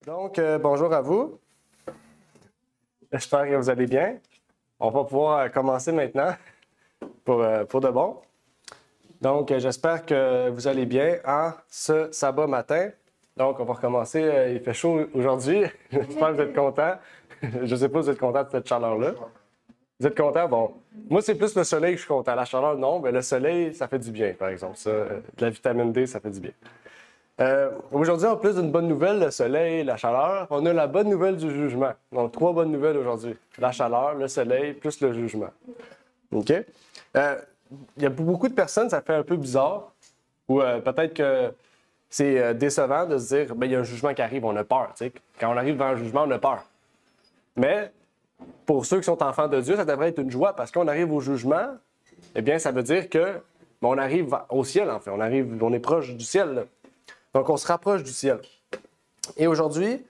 Donc, bonjour à vous. J'espère que vous allez bien. On va pouvoir commencer maintenant pour de bon. Donc, j'espère que vous allez bien en ce sabbat matin. Donc, on va recommencer. Il fait chaud aujourd'hui. J'espère que vous êtes contents. Je ne sais pas si vous êtes contents de cette chaleur-là. Vous êtes contents? Bon. Moi, c'est plus le soleil que je suis content. La chaleur, non, mais le soleil, ça fait du bien, par exemple. Ça, de la vitamine D, ça fait du bien. Aujourd'hui, en plus d'une bonne nouvelle, le soleil, la chaleur, on a la bonne nouvelle du jugement. Donc, 3 bonnes nouvelles aujourd'hui. La chaleur, le soleil, plus le jugement. OK? Il y a beaucoup de personnes, ça fait un peu bizarre, ou peut-être que c'est décevant de se dire, bien, il y a un jugement qui arrive, on a peur. T'sais. Quand on arrive devant un jugement, on a peur. Mais pour ceux qui sont enfants de Dieu, ça devrait être une joie parce qu'on arrive au jugement, eh bien, ça veut dire que on arrive au ciel, en fait. On est proche du ciel, là. Donc, on se rapproche du ciel. Et aujourd'hui,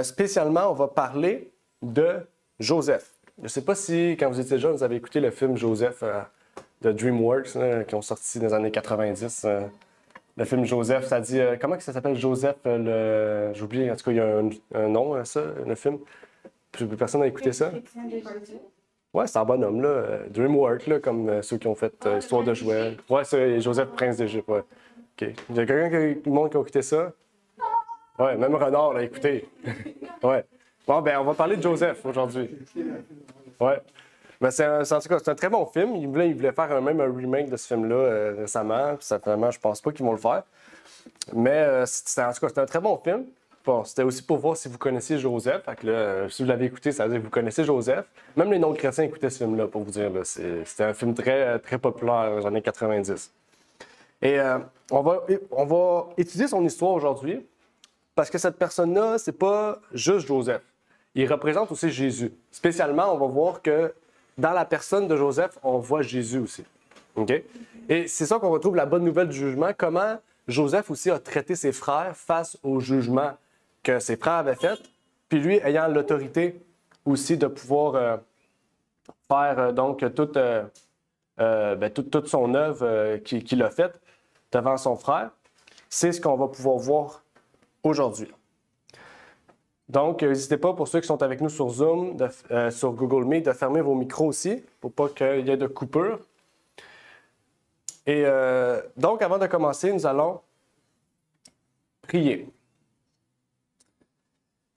spécialement, on va parler de Joseph. Je ne sais pas si, quand vous étiez jeune, vous avez écouté le film Joseph de DreamWorks, là, qui ont sorti dans les années 90. Le film Joseph, ça dit... comment ça s'appelle Joseph? J'ai oublié, en tout cas, il y a un nom à ça, le film. Personne n'a écouté ça? Ouais, c'est un bonhomme, là. DreamWorks, là, comme ceux qui ont fait Histoire de jouets. Ouais, c'est Joseph, Prince d'Égypte, ouais. OK. Il y a quelqu'un qui a écouté ça? Ouais, même Renard l'a écouté. Ouais. Bon, ben, on va parler de Joseph aujourd'hui. Ouais. Ben, en tout cas, c'est un très bon film. Il voulait faire même un remake de ce film-là récemment. Puis, certainement, je pense pas qu'ils vont le faire. Mais en tout cas, c'est un très bon film. Bon, c'était aussi pour voir si vous connaissiez Joseph. Fait que là, si vous l'avez écouté, ça veut dire que vous connaissez Joseph. Même les non-chrétiens écoutaient ce film-là, pour vous dire. C'était un film très, très populaire dans les années 90. Et on va étudier son histoire aujourd'hui parce que cette personne-là, c'est pas juste Joseph. Il représente aussi Jésus. Spécialement, on va voir que dans la personne de Joseph, on voit Jésus aussi. Okay? Et c'est ça qu'on retrouve la bonne nouvelle du jugement, comment Joseph aussi a traité ses frères face au jugement que ses frères avaient fait, puis lui ayant l'autorité aussi de pouvoir faire donc toute son œuvre qu'il a faite devant son frère. C'est ce qu'on va pouvoir voir aujourd'hui. Donc, n'hésitez pas, pour ceux qui sont avec nous sur Zoom, sur Google Meet, de fermer vos micros aussi, pour pas qu'il y ait de coupure. Et donc, avant de commencer, nous allons prier.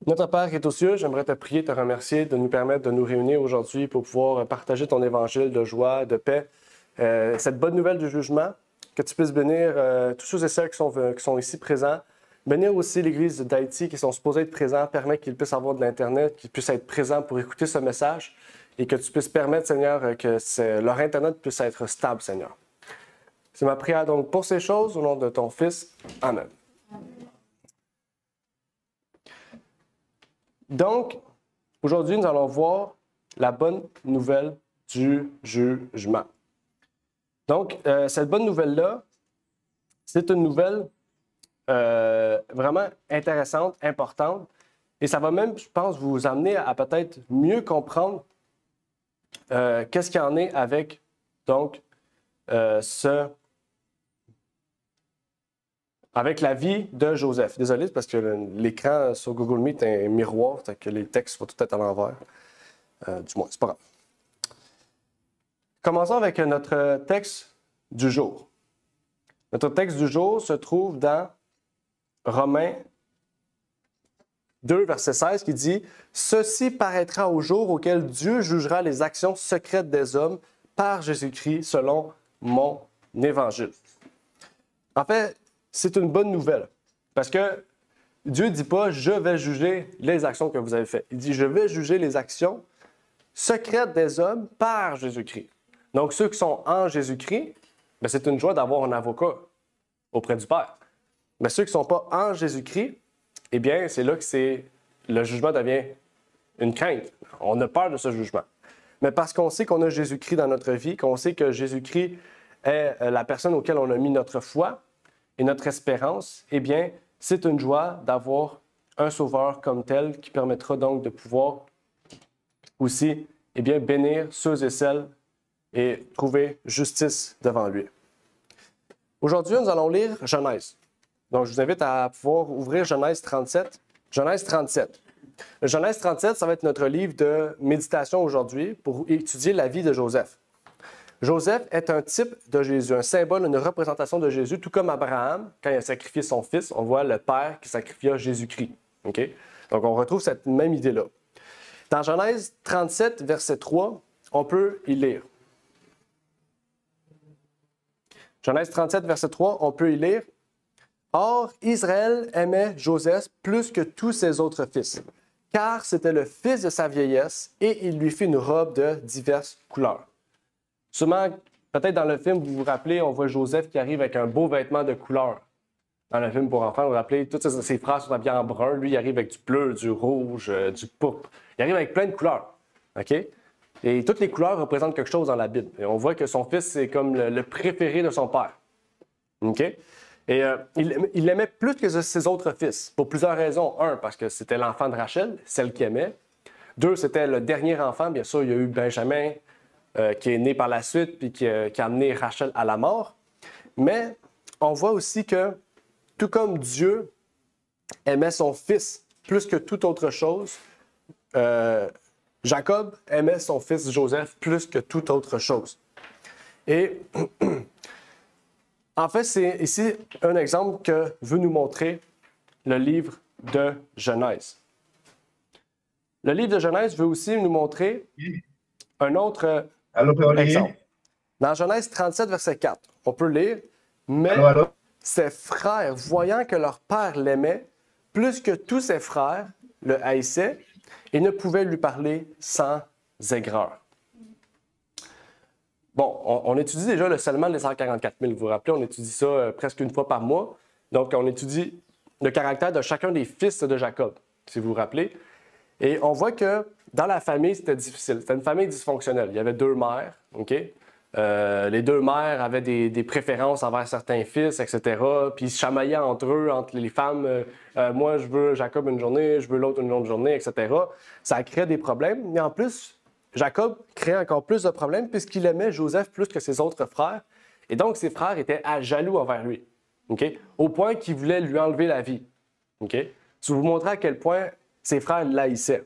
Notre Père qui est aux cieux, j'aimerais te prier, te remercier de nous permettre de nous réunir aujourd'hui pour pouvoir partager ton évangile de joie, de paix, cette bonne nouvelle du jugement, que tu puisses bénir tous ceux et celles qui sont ici présents, bénir aussi l'Église d'Haïti qui sont supposés être présents, permettre qu'ils puissent avoir de l'Internet, qu'ils puissent être présents pour écouter ce message et que tu puisses permettre, Seigneur, que leur Internet puisse être stable, Seigneur. C'est ma prière donc pour ces choses, au nom de ton Fils. Amen. Donc, aujourd'hui, nous allons voir la bonne nouvelle du jugement. Donc, cette bonne nouvelle-là, c'est une nouvelle vraiment intéressante, importante, et ça va même, je pense, vous amener à peut-être mieux comprendre qu'est-ce qu'il y en est avec, donc, avec la vie de Joseph. Désolé, parce que l'écran sur Google Meet est un miroir, donc que les textes vont tout être à l'envers. Du moins, c'est pas grave. Commençons avec notre texte du jour. Notre texte du jour se trouve dans Romains 2, verset 16, qui dit « Ceci paraîtra au jour auquel Dieu jugera les actions secrètes des hommes par Jésus-Christ selon mon évangile. » En fait, c'est une bonne nouvelle parce que Dieu ne dit pas « Je vais juger les actions que vous avez faites ». Il dit « Je vais juger les actions secrètes des hommes par Jésus-Christ ». Donc, ceux qui sont en Jésus-Christ, bien, c'est une joie d'avoir un avocat auprès du Père. Mais ceux qui ne sont pas en Jésus-Christ, eh bien, c'est là que le jugement devient une crainte. On a peur de ce jugement. Mais parce qu'on sait qu'on a Jésus-Christ dans notre vie, qu'on sait que Jésus-Christ est la personne auquel on a mis notre foi et notre espérance, eh bien, c'est une joie d'avoir un sauveur comme tel qui permettra donc de pouvoir aussi, eh bien, bénir ceux et celles et trouver justice devant lui. Aujourd'hui, nous allons lire Genèse. Donc, je vous invite à pouvoir ouvrir Genèse 37 Genèse 37. Le Genèse 37, ça va être notre livre de méditation aujourd'hui pour étudier la vie de Joseph. Joseph est un type de Jésus, un symbole, une représentation de Jésus, tout comme Abraham, quand il a sacrifié son fils, on voit le Père qui sacrifia Jésus-Christ. Okay? Donc, on retrouve cette même idée-là. Dans Genèse 37, verset 3, on peut y lire. Genèse 37, verset 3, on peut y lire. Or, Israël aimait Joseph plus que tous ses autres fils, car c'était le fils de sa vieillesse et il lui fit une robe de diverses couleurs. Sûrement, peut-être dans le film, vous vous rappelez, on voit Joseph qui arrive avec un beau vêtement de couleur. Dans le film pour enfants, vous vous rappelez, tous ses frères sont habillés en brun. Lui, il arrive avec du bleu, du rouge, du pourpre. Il arrive avec plein de couleurs. OK? Et toutes les couleurs représentent quelque chose dans la Bible. Et on voit que son fils, c'est comme le préféré de son père. OK? Et il l'aimait plus que ses autres fils, pour plusieurs raisons. Un, parce que c'était l'enfant de Rachel, celle qu'il aimait. Deux, c'était le dernier enfant. Bien sûr, il y a eu Benjamin, qui est né par la suite, puis qui a amené Rachel à la mort. Mais on voit aussi que, tout comme Dieu aimait son fils plus que toute autre chose, Jacob aimait son fils Joseph plus que toute autre chose. Et en fait, c'est ici un exemple que veut nous montrer le livre de Genèse. Le livre de Genèse veut aussi nous montrer un autre exemple. Dans Genèse 37, verset 4, on peut lire « Mais ses frères, voyant que leur père l'aimait, plus que tous ses frères le haïssaient, et ne pouvaient lui parler sans aigreur. » Bon, on étudie déjà le Psaume des 144 000. Vous vous rappelez, on étudie ça presque une fois par mois. Donc, on étudie le caractère de chacun des fils de Jacob, si vous vous rappelez. Et on voit que dans la famille, c'était difficile. C'était une famille dysfonctionnelle. Il y avait deux mères, OK? Les deux mères avaient des préférences envers certains fils, etc. Puis ils se chamaillaient entre eux, entre les femmes. Moi, je veux Jacob une journée, je veux l'autre une autre journée, etc. Ça crée des problèmes. Mais en plus, Jacob crée encore plus de problèmes puisqu'il aimait Joseph plus que ses autres frères. Et donc, ses frères étaient jaloux envers lui. Okay? Au point qu'ils voulaient lui enlever la vie. Okay? Je vais vous montrer à quel point ses frères l'haïssaient.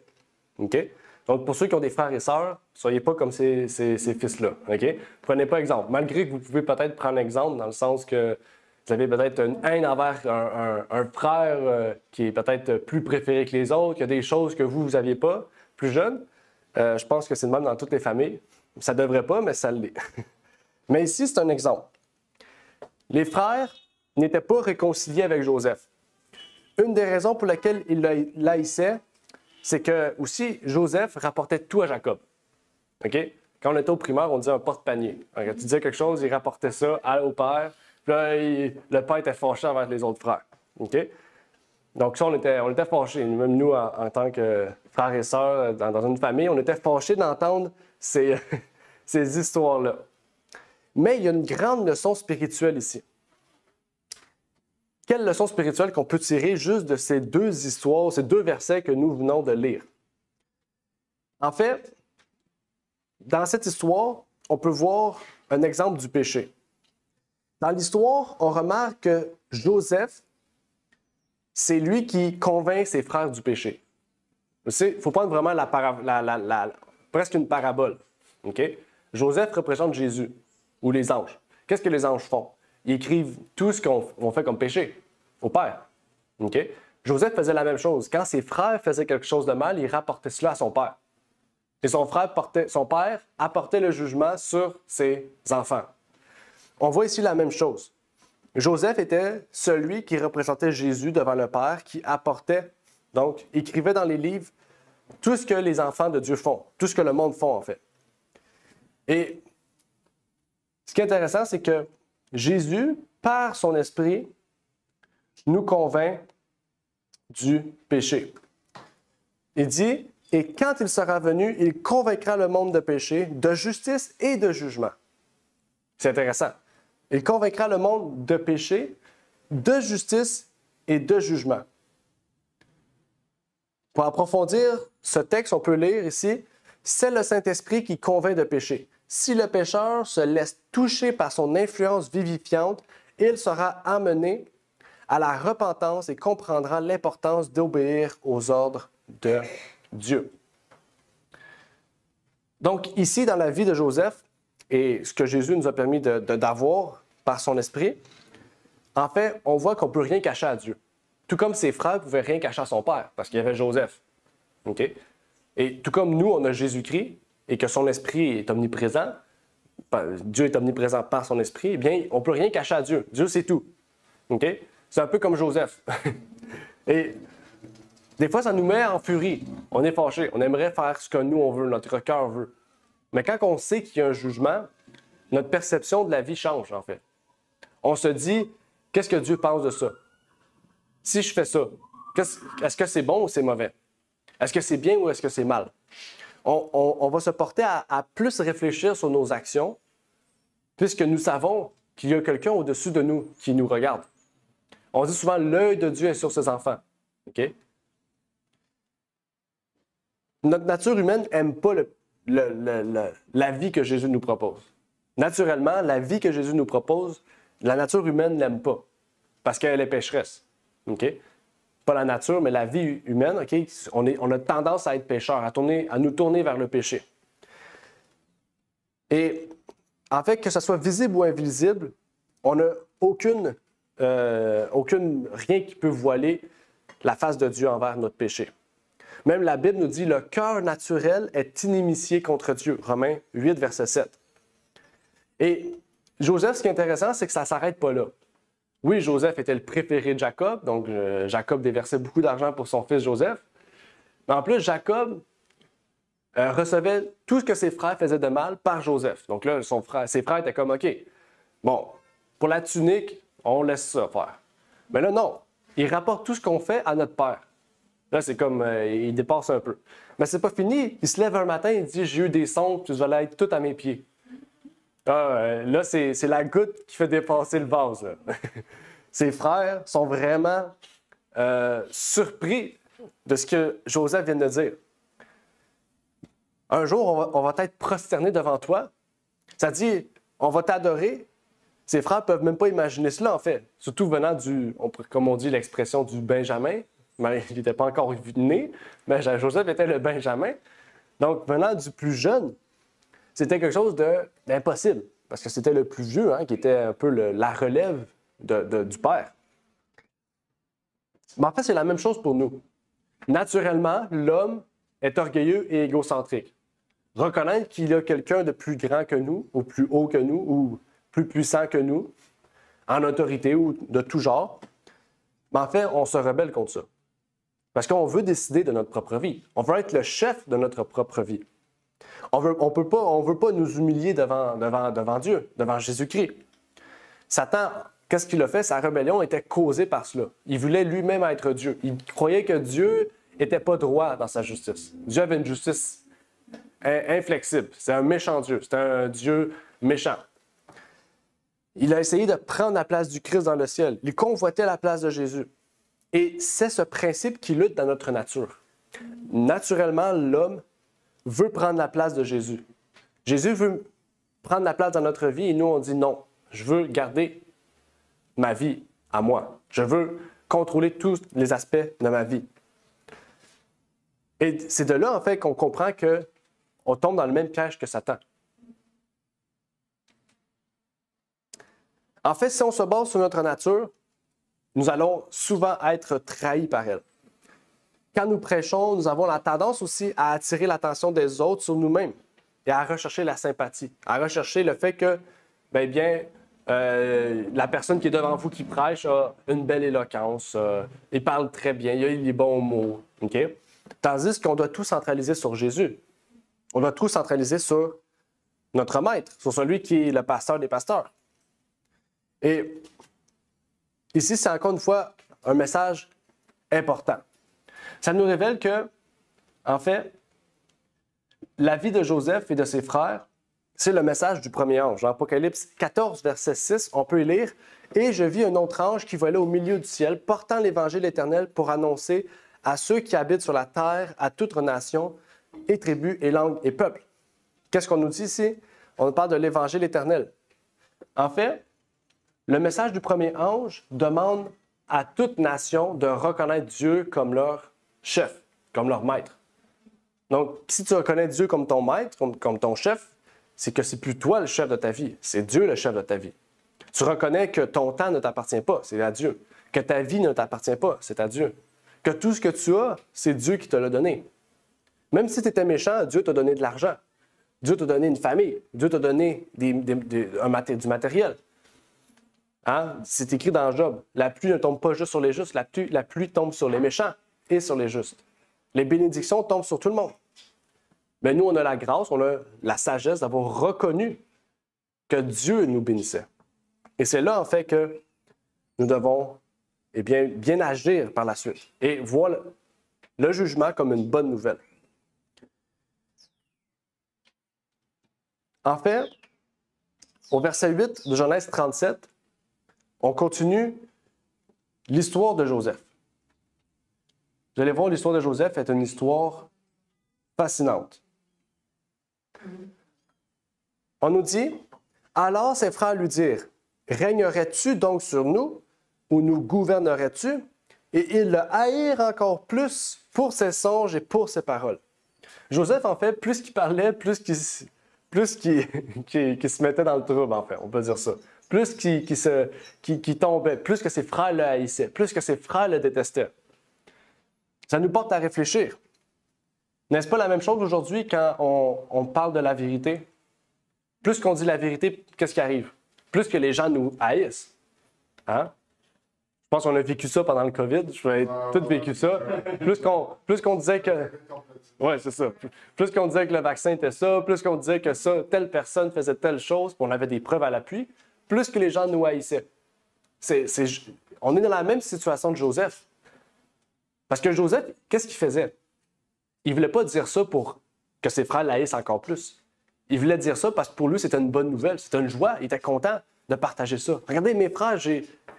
Okay? Donc, pour ceux qui ont des frères et sœurs, ne soyez pas comme ces fils-là. Okay? Prenez pas exemple. Malgré que vous pouvez peut-être prendre exemple dans le sens que vous avez peut-être une haine envers un frère qui est peut-être plus préféré que les autres, il y a des choses que vous n'aviez pas, plus jeune. Je pense que c'est le même dans toutes les familles. Ça ne devrait pas, mais ça l'est. Mais ici, c'est un exemple. Les frères n'étaient pas réconciliés avec Joseph. Une des raisons pour lesquelles il l'haïssait, c'est que aussi Joseph rapportait tout à Jacob. OK? Quand on était au primaire, on disait un porte-panier. Quand tu disais quelque chose, il rapportait ça au père. Puis là, le père était fâché envers les autres frères. OK? Donc ça, on était fâchés. Même nous, en tant que frères et sœurs dans une famille, on était fâchés d'entendre ces histoires-là. Mais il y a une grande leçon spirituelle ici. Quelle leçon spirituelle qu'on peut tirer juste de ces deux histoires, ces deux versets que nous venons de lire? En fait, dans cette histoire, on peut voir un exemple du péché. Dans l'histoire, on remarque que Joseph, c'est lui qui convainc ses frères du péché. Il faut prendre vraiment presque une parabole. Okay? Joseph représente Jésus ou les anges. Qu'est-ce que les anges font? Ils écrivent tout ce qu'on fait comme péché au Père. Okay? Joseph faisait la même chose. Quand ses frères faisaient quelque chose de mal, il rapportait cela à son père. Et son père apportait le jugement sur ses enfants. On voit ici la même chose. Joseph était celui qui représentait Jésus devant le Père, qui apportait, donc, écrivait dans les livres tout ce que les enfants de Dieu font, tout ce que le monde font, en fait. Et ce qui est intéressant, c'est que Jésus, par son esprit, nous convainc du péché. Il dit, « Et quand il sera venu, il convaincra le monde de péché, de justice et de jugement. » C'est intéressant. Il convaincra le monde de péché, de justice et de jugement. Pour approfondir ce texte, on peut lire ici, « C'est le Saint-Esprit qui convainc de péché. Si le pécheur se laisse toucher par son influence vivifiante, il sera amené à la repentance et comprendra l'importance d'obéir aux ordres de Dieu. Donc, ici, dans la vie de Joseph, et ce que Jésus nous a permis d'avoir par son esprit, en fait, on voit qu'on ne peut rien cacher à Dieu. Tout comme ses frères ne pouvaient rien cacher à son père, parce qu'il y avait Joseph. OK? Et tout comme nous, on a Jésus-Christ, et que son esprit est omniprésent, Dieu est omniprésent par son esprit, eh bien, on ne peut rien cacher à Dieu. Dieu, c'est tout. OK? C'est un peu comme Joseph. Et des fois, ça nous met en furie. On est fâché. On aimerait faire ce que nous, on veut, notre cœur veut. Mais quand on sait qu'il y a un jugement, notre perception de la vie change, en fait. On se dit, qu'est-ce que Dieu pense de ça? Si je fais ça, est-ce que c'est bon ou c'est mauvais? Est-ce que c'est bien ou est-ce que c'est mal? On va se porter à plus réfléchir sur nos actions, puisque nous savons qu'il y a quelqu'un au-dessus de nous qui nous regarde. On dit souvent, l'œil de Dieu est sur ses enfants. OK? Notre nature humaine n'aime pas la vie que Jésus nous propose. Naturellement, la vie que Jésus nous propose, la nature humaine ne l'aime pas, parce qu'elle est pécheresse. OK? Pas la nature, mais la vie humaine, OK? On a tendance à être pécheur, à nous tourner vers le péché. Et en fait, que ce soit visible ou invisible, on n'a rien qui peut voiler la face de Dieu envers notre péché. Même la Bible nous dit « Le cœur naturel est inimitié contre Dieu ». Romains 8, verset 7. Et Joseph, ce qui est intéressant, c'est que ça ne s'arrête pas là. Oui, Joseph était le préféré de Jacob, donc Jacob déversait beaucoup d'argent pour son fils Joseph. Mais en plus, Jacob recevait tout ce que ses frères faisaient de mal par Joseph. Donc là, ses frères étaient comme « OK, bon, pour la tunique, on laisse ça faire. » Mais là, non, il rapporte tout ce qu'on fait à notre père. Là, c'est comme, il dépasse un peu. Mais c'est pas fini. Il se lève un matin, il dit, j'ai eu des songes, puis je vais être tout à mes pieds. Là, c'est la goutte qui fait dépasser le vase. Là. Ses frères sont vraiment surpris de ce que Joseph vient de dire. Un jour, on va être prosterné devant toi. Ça dit, on va t'adorer. Ses frères ne peuvent même pas imaginer cela, en fait. Surtout venant comme on dit l'expression du Benjamin. Mais il n'était pas encore né, mais Joseph était le Benjamin. Donc, venant du plus jeune, c'était quelque chose d'impossible, parce que c'était le plus vieux, qui était un peu la relève du père. Mais en fait, c'est la même chose pour nous. Naturellement, l'homme est orgueilleux et égocentrique. Reconnaître qu'il y a quelqu'un de plus grand que nous, ou plus haut que nous, ou plus puissant que nous, en autorité ou de tout genre, mais en fait, on se rebelle contre ça. Parce qu'on veut décider de notre propre vie. On veut être le chef de notre propre vie. On veut pas nous humilier devant Dieu, devant Jésus-Christ. Satan, qu'est-ce qu'il a fait? Sa rébellion était causée par cela. Il voulait lui-même être Dieu. Il croyait que Dieu n'était pas droit dans sa justice. Dieu avait une justice inflexible. C'est un méchant Dieu. C'est un Dieu méchant. Il a essayé de prendre la place du Christ dans le ciel. Il convoitait la place de Jésus. Et c'est ce principe qui lutte dans notre nature. Naturellement, l'homme veut prendre la place de Jésus. Jésus veut prendre la place dans notre vie et nous, on dit non. Je veux garder ma vie à moi. Je veux contrôler tous les aspects de ma vie. Et c'est de là, en fait, qu'on comprend qu'on tombe dans le même piège que Satan. En fait, si on se base sur notre nature, nous allons souvent être trahis par elle. Quand nous prêchons, nous avons la tendance aussi à attirer l'attention des autres sur nous-mêmes et à rechercher la sympathie, à rechercher le fait que, la personne qui est devant vous qui prêche a une belle éloquence, il parle très bien, il a les bons mots. Okay? Tandis qu'on doit tout centraliser sur Jésus. On doit tout centraliser sur notre maître, sur celui qui est le pasteur des pasteurs. Et ici, c'est encore une fois un message important. Ça nous révèle que, en fait, la vie de Joseph et de ses frères, c'est le message du premier ange. Dans Apocalypse 14, verset 6, on peut y lire « Et je vis un autre ange qui volait au milieu du ciel, portant l'Évangile éternel pour annoncer à ceux qui habitent sur la terre, à toute nation, et tribu, et langue, et peuple. » Qu'est-ce qu'on nous dit ici? On parle de l'Évangile éternel. En fait, le message du premier ange demande à toute nation de reconnaître Dieu comme leur chef, comme leur maître. Donc, si tu reconnais Dieu comme ton maître, comme ton chef, c'est que c'est plus toi le chef de ta vie, c'est Dieu le chef de ta vie. Tu reconnais que ton temps ne t'appartient pas, c'est à Dieu. Que ta vie ne t'appartient pas, c'est à Dieu. Que tout ce que tu as, c'est Dieu qui te l'a donné. Même si tu étais méchant, Dieu t'a donné de l'argent. Dieu t'a donné une famille. Dieu t'a donné du matériel. Hein? C'est écrit dans Job. La pluie ne tombe pas juste sur les justes, la pluie tombe sur les méchants et sur les justes. Les bénédictions tombent sur tout le monde. Mais nous, on a la grâce, on a la sagesse d'avoir reconnu que Dieu nous bénissait. Et c'est là, en fait, que nous devons bien agir par la suite et voir le jugement comme une bonne nouvelle. En fait, au verset 8 de Genèse 37, on continue l'histoire de Joseph. Vous allez voir, l'histoire de Joseph est une histoire fascinante. On nous dit, « Alors ses frères lui dirent, « Régnerais-tu donc sur nous, ou nous gouvernerais-tu? » Et ils le haïrent encore plus pour ses songes et pour ses paroles. Joseph, en fait, plus qu'il parlait, plus qu'il se mettait dans le trouble, en fait, on peut dire ça. Plus qu'il tombait, plus que ses frères le haïssaient, plus que ses frères le détestaient. Ça nous porte à réfléchir. N'est-ce pas la même chose aujourd'hui quand on parle de la vérité? Plus qu'on dit la vérité, qu'est-ce qui arrive? Plus que les gens nous haïssent. Hein? Je pense qu'on a vécu ça pendant le COVID. Je vais tout vécu ça. Plus qu'on disait que... Oui, c'est ça. Plus qu'on disait que le vaccin était ça, plus qu'on disait que ça, telle personne faisait telle chose, puis on avait des preuves à l'appui, plus que les gens nous haïssaient. On est dans la même situation de Joseph. Parce que Joseph, qu'est-ce qu'il faisait? Il ne voulait pas dire ça pour que ses frères l'haïssent encore plus. Il voulait dire ça parce que pour lui, c'était une bonne nouvelle, c'était une joie. Il était content de partager ça. Regardez, mes frères,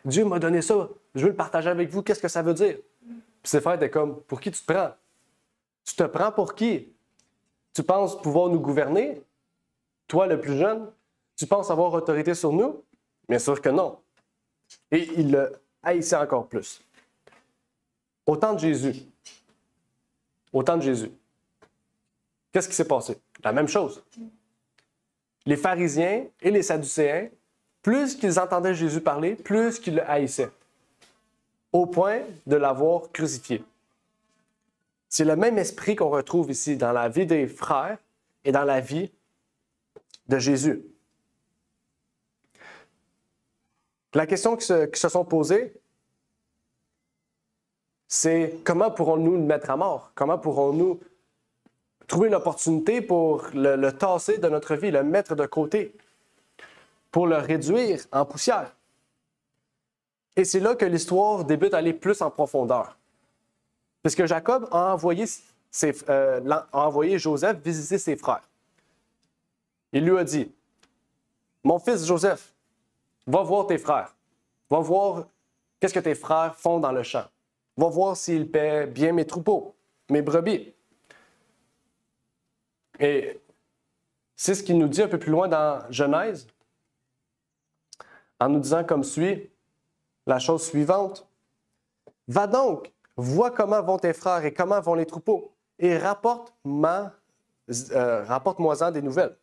Dieu m'a donné ça. Je veux le partager avec vous. Qu'est-ce que ça veut dire? Puis ses frères étaient comme, pour qui tu te prends? Tu te prends pour qui? Tu penses pouvoir nous gouverner? Toi, le plus jeune? Tu penses avoir autorité sur nous? Bien sûr que non. Et il le haïssait encore plus. Au temps de Jésus, qu'est-ce qui s'est passé? La même chose. Les pharisiens et les sadducéens, plus qu'ils entendaient Jésus parler, plus qu'ils le haïssaient, au point de l'avoir crucifié. C'est le même esprit qu'on retrouve ici dans la vie des frères et dans la vie de Jésus. La question qui se sont posées, c'est comment pourrons-nous le mettre à mort? Comment pourrons-nous trouver l'opportunité pour le tasser de notre vie, le mettre de côté, pour le réduire en poussière? Et c'est là que l'histoire débute à aller plus en profondeur. Parce que Jacob a envoyé Joseph visiter ses frères. Il lui a dit, « Mon fils Joseph, va voir tes frères. Va voir qu'est-ce que tes frères font dans le champ. Va voir s'ils paient bien mes troupeaux, mes brebis. » Et c'est ce qu'il nous dit un peu plus loin dans Genèse, en nous disant comme suit la chose suivante. « Va donc, vois comment vont tes frères et comment vont les troupeaux, et rapporte-moi-en des nouvelles. »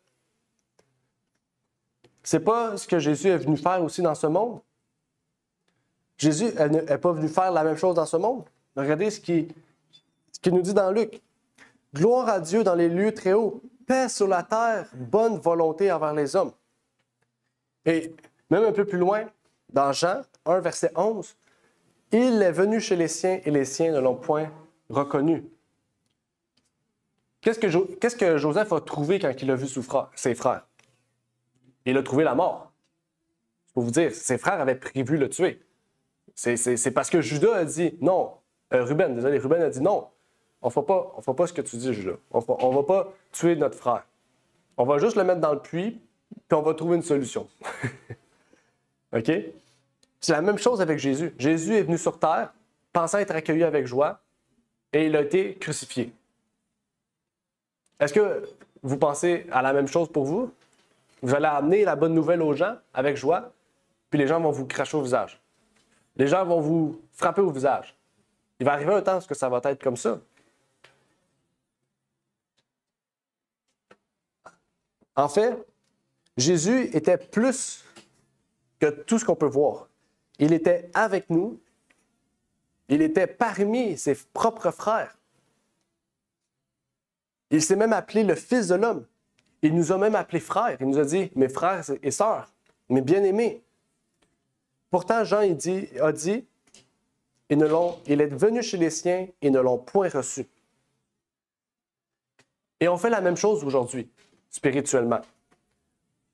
C'est pas ce que Jésus est venu faire aussi dans ce monde? Jésus n'est pas venu faire la même chose dans ce monde? Regardez ce qu'il nous dit dans Luc. « Gloire à Dieu dans les lieux très hauts, paix sur la terre, bonne volonté envers les hommes. » Et même un peu plus loin, dans Jean 1, verset 11, « Il est venu chez les siens et les siens ne l'ont point reconnu. » Qu'est-ce que Joseph a trouvé quand il a vu ses frères? Il a trouvé la mort. Pour vous dire, ses frères avaient prévu le tuer. C'est parce que Judas a dit non. Ruben a dit non. On ne fera pas ce que tu dis, Judas. On ne va pas tuer notre frère. On va juste le mettre dans le puits, puis on va trouver une solution. OK? C'est la même chose avec Jésus. Jésus est venu sur terre, pensant être accueilli avec joie, et il a été crucifié. Est-ce que vous pensez à la même chose pour vous? Vous allez amener la bonne nouvelle aux gens avec joie, puis les gens vont vous cracher au visage. Les gens vont vous frapper au visage. Il va arriver un temps où ça va être comme ça. En fait, Jésus était plus que tout ce qu'on peut voir. Il était avec nous. Il était parmi ses propres frères. Il s'est même appelé le Fils de l'homme. Il nous a même appelés frères. Il nous a dit, mes frères et sœurs, mes bien-aimés. Pourtant, Jean a dit, il est venu chez les siens et ne l'ont point reçu. Et on fait la même chose aujourd'hui, spirituellement.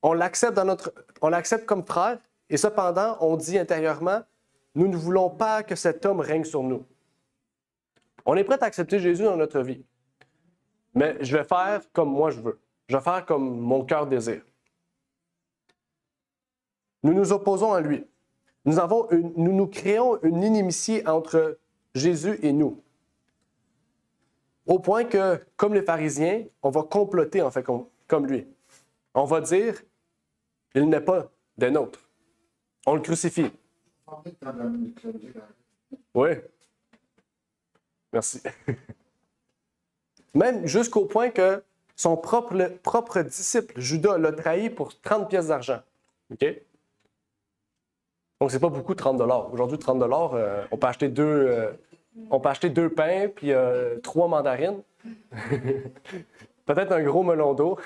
On l'accepte comme frère, et cependant, on dit intérieurement, nous ne voulons pas que cet homme règne sur nous. On est prêt à accepter Jésus dans notre vie. Mais je vais faire comme moi je veux. Je vais faire comme mon cœur désire. Nous nous opposons à lui. Nous créons une inimitié entre Jésus et nous. Au point que, comme les pharisiens, on va comploter en fait comme lui. On va dire, il n'est pas des nôtres. On le crucifie. Oui. Merci. Même jusqu'au point que son propre disciple, Judas, l'a trahi pour 30 pièces d'argent. OK? Donc, c'est pas beaucoup, 30 $. Aujourd'hui, 30 $, on peut acheter deux pains puis 3 mandarines. Peut-être un gros melon d'eau.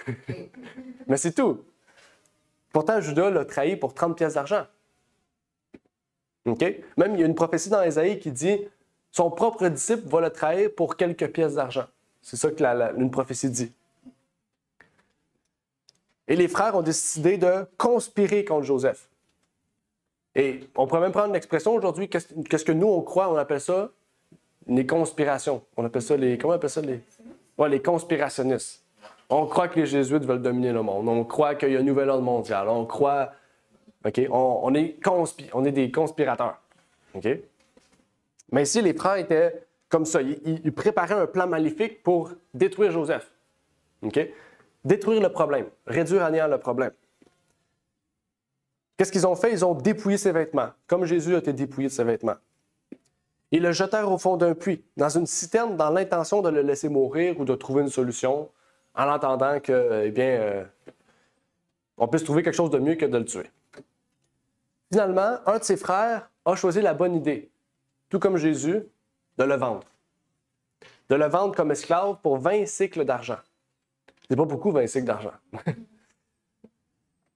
Mais c'est tout. Pourtant, Judas l'a trahi pour 30 pièces d'argent. OK? Même, il y a une prophétie dans Ésaïe qui dit « Son propre disciple va le trahir pour quelques pièces d'argent. » C'est ça que une prophétie dit. Et les frères ont décidé de conspirer contre Joseph. Et on pourrait même prendre l'expression aujourd'hui, qu'est-ce que nous, on croit, on appelle ça les conspirations. On appelle ça comment on appelle ça? Les conspirationnistes. On croit que les Jésuites veulent dominer le monde. On croit qu'il y a un nouvel ordre mondial. On croit... OK? On est des conspirateurs. OK? Mais ici, les frères étaient comme ça. Ils préparaient un plan maléfique pour détruire Joseph. OK? Détruire le problème. Réduire à néant le problème. Qu'est-ce qu'ils ont fait? Ils ont dépouillé ses vêtements, comme Jésus a été dépouillé de ses vêtements. Ils le jetèrent au fond d'un puits, dans une citerne, dans l'intention de le laisser mourir ou de trouver une solution, en entendant que, on puisse trouver quelque chose de mieux que de le tuer. Finalement, un de ses frères a choisi la bonne idée, tout comme Jésus, de le vendre. De le vendre comme esclave pour 20 cycles d'argent. C'est pas beaucoup, 20 cycles d'argent.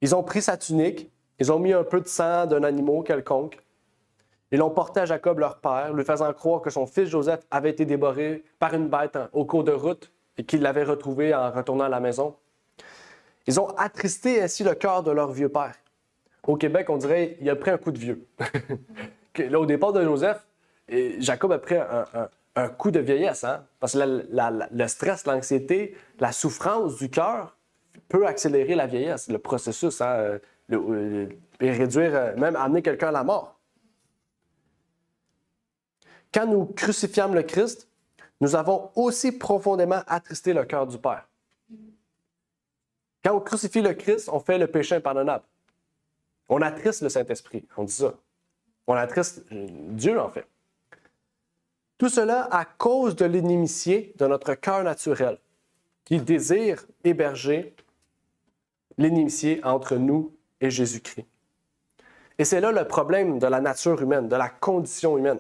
Ils ont pris sa tunique, ils ont mis un peu de sang d'un animal quelconque, ils l'ont porté à Jacob, leur père, lui faisant croire que son fils Joseph avait été dévoré par une bête au cours de route et qu'il l'avait retrouvé en retournant à la maison. Ils ont attristé ainsi le cœur de leur vieux père. Au Québec, on dirait qu'il a pris un coup de vieux. Là, au départ de Joseph, Jacob a pris un coup de vieillesse, hein? Parce que le stress, l'anxiété, la souffrance du cœur peut accélérer la vieillesse, le processus, hein? Et réduire, même amener quelqu'un à la mort. Quand nous crucifiâmes le Christ, nous avons aussi profondément attristé le cœur du Père. Quand on crucifie le Christ, on fait le péché impardonnable. On attriste le Saint-Esprit, on dit ça. On attriste Dieu, en fait. Tout cela à cause de l'inimitié de notre cœur naturel, qui désire héberger l'inimitié entre nous et Jésus-Christ. Et c'est là le problème de la nature humaine, de la condition humaine.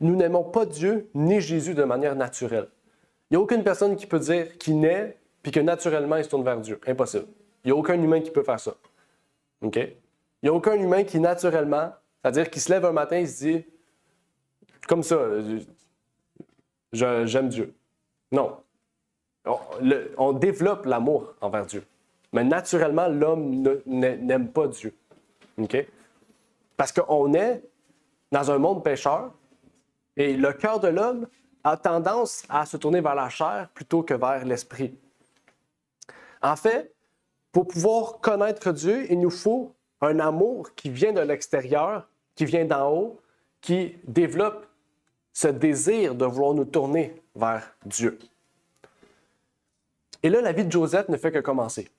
Nous n'aimons pas Dieu ni Jésus de manière naturelle. Il n'y a aucune personne qui peut dire qu'il naît puis que naturellement il se tourne vers Dieu. Impossible. Il n'y a aucun humain qui peut faire ça. OK? Il n'y a aucun humain qui naturellement, c'est-à-dire qu'il se lève un matin et il se dit comme ça, j'aime Dieu. Non. On développe l'amour envers Dieu. Mais naturellement, l'homme n'aime pas Dieu. OK? Parce qu'on est dans un monde pécheur et le cœur de l'homme a tendance à se tourner vers la chair plutôt que vers l'esprit. En fait, pour pouvoir connaître Dieu, il nous faut un amour qui vient de l'extérieur, qui vient d'en haut, qui développe ce désir de vouloir nous tourner vers Dieu. Et là, la vie de Joseph ne fait que commencer.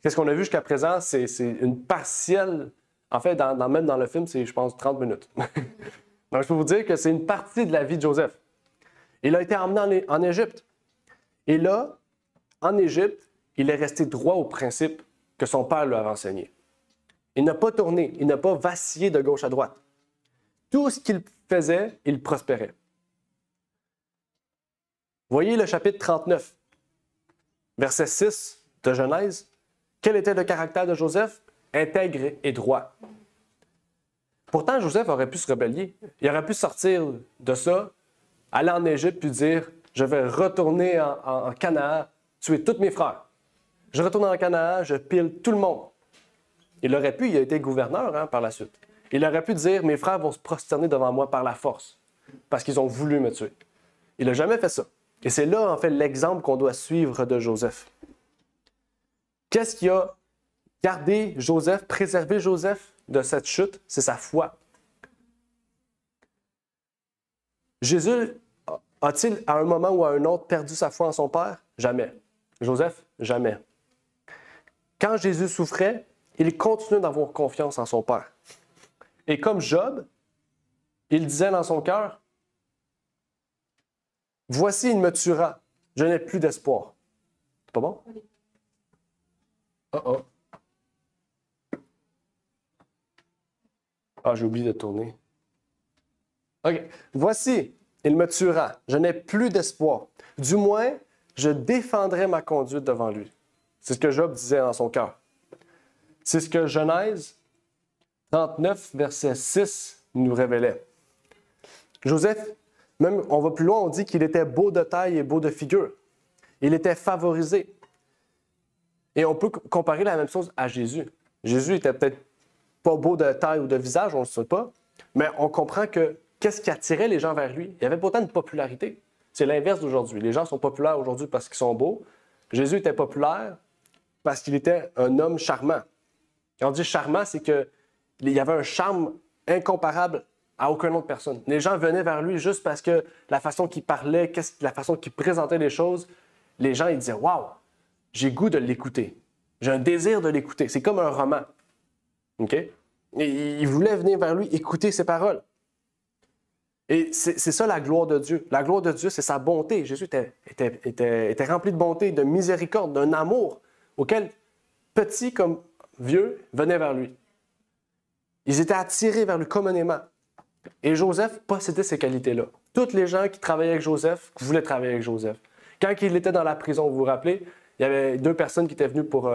Qu'est-ce qu'on a vu jusqu'à présent? C'est une partielle En fait, même dans le film, c'est, je pense, 30 minutes. Donc, je peux vous dire que c'est une partie de la vie de Joseph. Il a été emmené en Égypte. Et là, en Égypte, il est resté droit au principe que son père lui avait enseigné. Il n'a pas tourné, il n'a pas vacillé de gauche à droite. Tout ce qu'il faisait, il prospérait. Voyez le chapitre 39, verset 6 de Genèse. Quel était le caractère de Joseph? Intègre et droit. Pourtant, Joseph aurait pu se rebeller. Il aurait pu sortir de ça, aller en Égypte puis dire « Je vais retourner en Canaan, tuer tous mes frères. Je retourne en Canaan, je pile tout le monde. » Il aurait pu, il a été gouverneur par la suite. Il aurait pu dire « Mes frères vont se prosterner devant moi par la force, parce qu'ils ont voulu me tuer. » Il n'a jamais fait ça. Et c'est là, en fait, l'exemple qu'on doit suivre de Joseph. Qu'est-ce qui a gardé Joseph, préservé Joseph de cette chute? C'est sa foi. Jésus a-t-il, à un moment ou à un autre, perdu sa foi en son Père? Jamais. Joseph, jamais. Quand Jésus souffrait, il continuait d'avoir confiance en son Père. Et comme Job, il disait dans son cœur, « Voici, il me tuera, je n'ai plus d'espoir. » C'est pas bon? Oh. Ah, j'ai oublié de tourner. OK. « Voici, il me tuera, je n'ai plus d'espoir. Du moins, je défendrai ma conduite devant lui. » C'est ce que Job disait dans son cœur. C'est ce que Genèse 39, verset 6 nous révélait. Joseph, même on va plus loin, on dit qu'il était beau de taille et beau de figure. Il était favorisé. Et on peut comparer la même chose à Jésus. Jésus était peut-être pas beau de taille ou de visage, on ne le sait pas, mais on comprend que qu'est-ce qui attirait les gens vers lui? Il y avait pourtant une popularité. C'est l'inverse d'aujourd'hui. Les gens sont populaires aujourd'hui parce qu'ils sont beaux. Jésus était populaire parce qu'il était un homme charmant. Quand on dit charmant, c'est qu'il y avait un charme incomparable à aucune autre personne. Les gens venaient vers lui juste parce que la façon qu'il parlait, la façon qu'il présentait les choses, les gens ils disaient « Wow, j'ai goût de l'écouter. J'ai un désir de l'écouter. » C'est comme un roman. OK? Et ils voulaient venir vers lui, écouter ses paroles. Et c'est ça la gloire de Dieu. La gloire de Dieu, c'est sa bonté. Jésus était rempli de bonté, de miséricorde, d'un amour auquel petits comme vieux venaient vers lui. Ils étaient attirés vers lui communément. Et Joseph possédait ces qualités-là. Tous les gens qui travaillaient avec Joseph voulaient travailler avec Joseph. Quand il était dans la prison, vous vous rappelez, il y avait 2 personnes qui étaient venues pour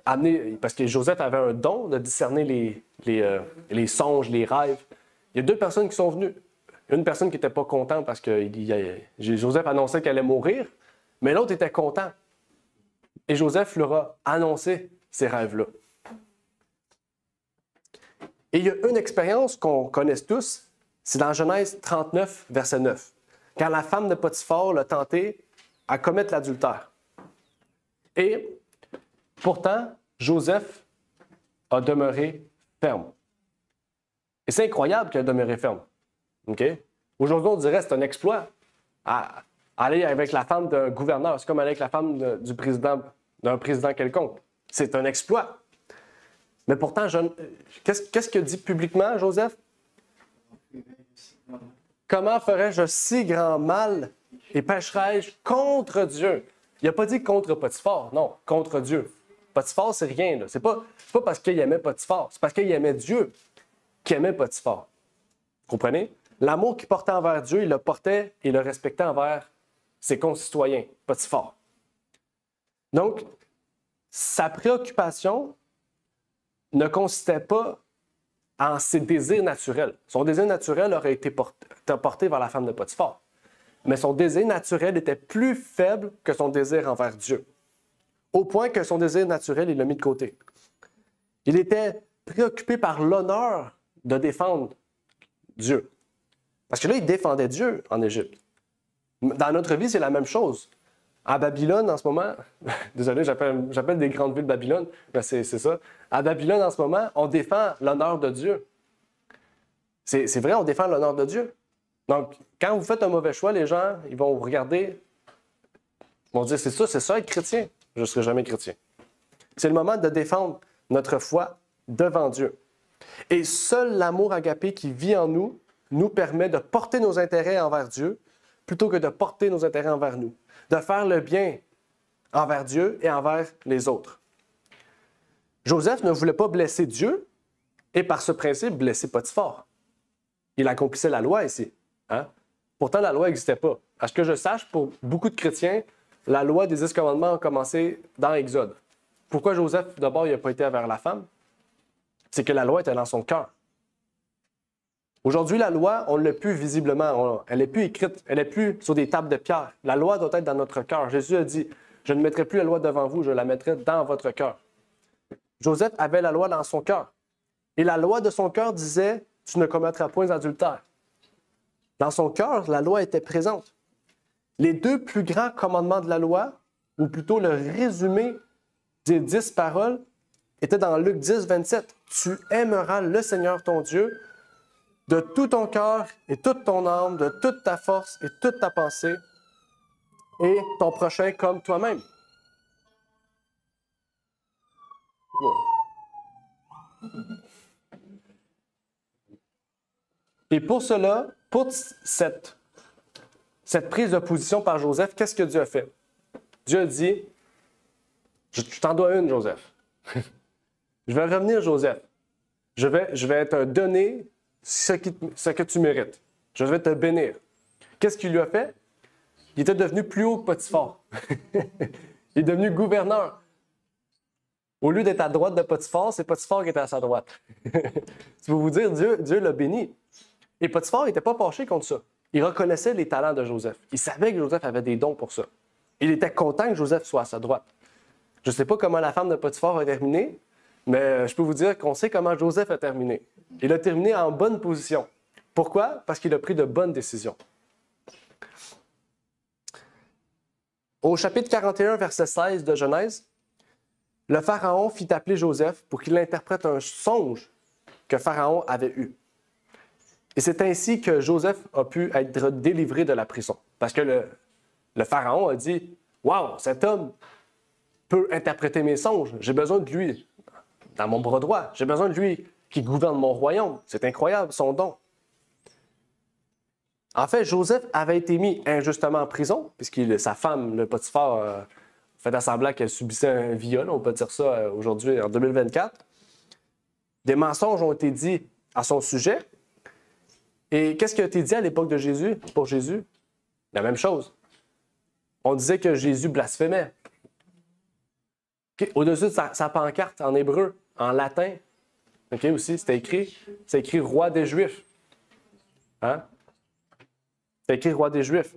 amener... Parce que Joseph avait un don de discerner les songes, les rêves. Il y a 2 personnes qui sont venues. Une personne qui n'était pas contente parce que Joseph annonçait qu'elle allait mourir, mais l'autre était content. Et Joseph leur a annoncé ces rêves-là. Et il y a une expérience qu'on connaisse tous, c'est dans Genèse 39, verset 9. Quand la femme de Potiphar l'a tenté à commettre l'adultère. Et pourtant, Joseph a demeuré ferme. Et c'est incroyable qu'il a demeuré ferme. Okay? Aujourd'hui, on dirait que c'est un exploit. Aller avec la femme d'un gouverneur, c'est comme aller avec la femme d'un président quelconque. C'est un exploit. Mais pourtant, qu'est-ce qu'il dit publiquement, Joseph? Comment ferais-je si grand mal et pécherais-je contre Dieu? Il n'a pas dit contre Potiphar, non, contre Dieu. Potiphar, c'est rien. Là. C'est pas parce qu'il aimait Potiphar, c'est parce qu'il aimait Dieu qu'il aimait Potiphar. Vous comprenez? L'amour qu'il portait envers Dieu, il le portait et le respectait envers ses concitoyens, Potiphar. Donc, sa préoccupation ne consistait pas en ses désirs naturels. Son désir naturel aurait été porté vers la femme de Potiphar. Mais son désir naturel était plus faible que son désir envers Dieu. Au point que son désir naturel, il l'a mis de côté. Il était préoccupé par l'honneur de défendre Dieu. Parce que là, il défendait Dieu en Égypte. Dans notre vie, c'est la même chose. À Babylone, en ce moment, désolé, j'appelle des grandes villes Babylone, mais c'est ça. À Babylone, en ce moment, on défend l'honneur de Dieu. C'est vrai, on défend l'honneur de Dieu. Donc, quand vous faites un mauvais choix, les gens, ils vont vous regarder, ils vont dire, c'est ça être chrétien. Je ne serai jamais chrétien. C'est le moment de défendre notre foi devant Dieu. Et seul l'amour agapé qui vit en nous nous permet de porter nos intérêts envers Dieu plutôt que de porter nos intérêts envers nous, de faire le bien envers Dieu et envers les autres. Joseph ne voulait pas blesser Dieu et par ce principe blesser Potiphar. Il accomplissait la loi ici. Hein? Pourtant, la loi n'existait pas. À ce que je sache, pour beaucoup de chrétiens, la loi des 10 commandements a commencé dans Exode. Pourquoi Joseph, d'abord, il n'a pas été vers la femme? C'est que la loi était dans son cœur. Aujourd'hui, la loi, on ne l'a plus visiblement. Elle n'est plus écrite, elle n'est plus sur des tables de pierre. La loi doit être dans notre cœur. Jésus a dit, je ne mettrai plus la loi devant vous, je la mettrai dans votre cœur. Joseph avait la loi dans son cœur. Et la loi de son cœur disait, tu ne commettras point d'adultère. Dans son cœur, la loi était présente. Les 2 plus grands commandements de la loi, ou plutôt le résumé des 10 paroles, étaient dans Luc 10, 27. Tu aimeras le Seigneur ton Dieu de tout ton cœur et toute ton âme, de toute ta force et toute ta pensée, et ton prochain comme toi-même. Et pour cela, pour cette prise de position par Joseph, qu'est-ce que Dieu a fait? Dieu a dit, je t'en dois une, Joseph. Je vais revenir, Joseph. Je vais te donner ce que tu mérites. Je vais te bénir. Qu'est-ce qu'il lui a fait? Il était devenu plus haut que Potiphar. Il est devenu gouverneur. Au lieu d'être à droite de Potiphar, c'est Potiphar qui était à sa droite. C'est pour vous dire, Dieu l'a béni. Et Potiphar n'était pas fâché contre ça. Il reconnaissait les talents de Joseph. Il savait que Joseph avait des dons pour ça. Il était content que Joseph soit à sa droite. Je ne sais pas comment la femme de Potiphar a terminé, mais je peux vous dire qu'on sait comment Joseph a terminé. Il a terminé en bonne position. Pourquoi? Parce qu'il a pris de bonnes décisions. Au chapitre 41, verset 16 de Genèse, le Pharaon fit appeler Joseph pour qu'il interprète un songe que Pharaon avait eu. Et c'est ainsi que Joseph a pu être délivré de la prison. Parce que le Pharaon a dit, « Wow, cet homme peut interpréter mes songes. J'ai besoin de lui dans mon bras droit. J'ai besoin de lui qui gouverne mon royaume. C'est incroyable, son don. » En fait, Joseph avait été mis injustement en prison, puisque sa femme, le Potiphar, fait semblant qu'elle subissait un viol, on peut dire ça aujourd'hui, en 2024. Des mensonges ont été dits à son sujet. Et qu'est-ce qui a été dit à l'époque de Jésus, pour Jésus? La même chose. On disait que Jésus blasphémait. Au-dessus de sa pancarte en hébreu, en latin, aussi, c'est écrit roi des Juifs. Hein? C'est écrit roi des Juifs.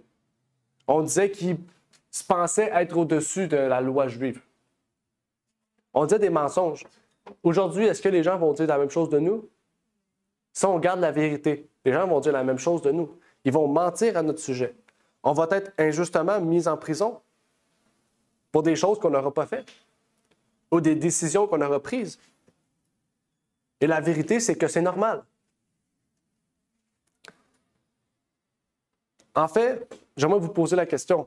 On disait qu'il se pensait être au-dessus de la loi juive. On disait des mensonges. Aujourd'hui, est-ce que les gens vont dire la même chose de nous? Si on garde la vérité, les gens vont dire la même chose de nous. Ils vont mentir à notre sujet. On va être injustement mis en prison pour des choses qu'on n'aura pas faites ou des décisions qu'on aura prises. Et la vérité, c'est que c'est normal. En fait, j'aimerais vous poser la question.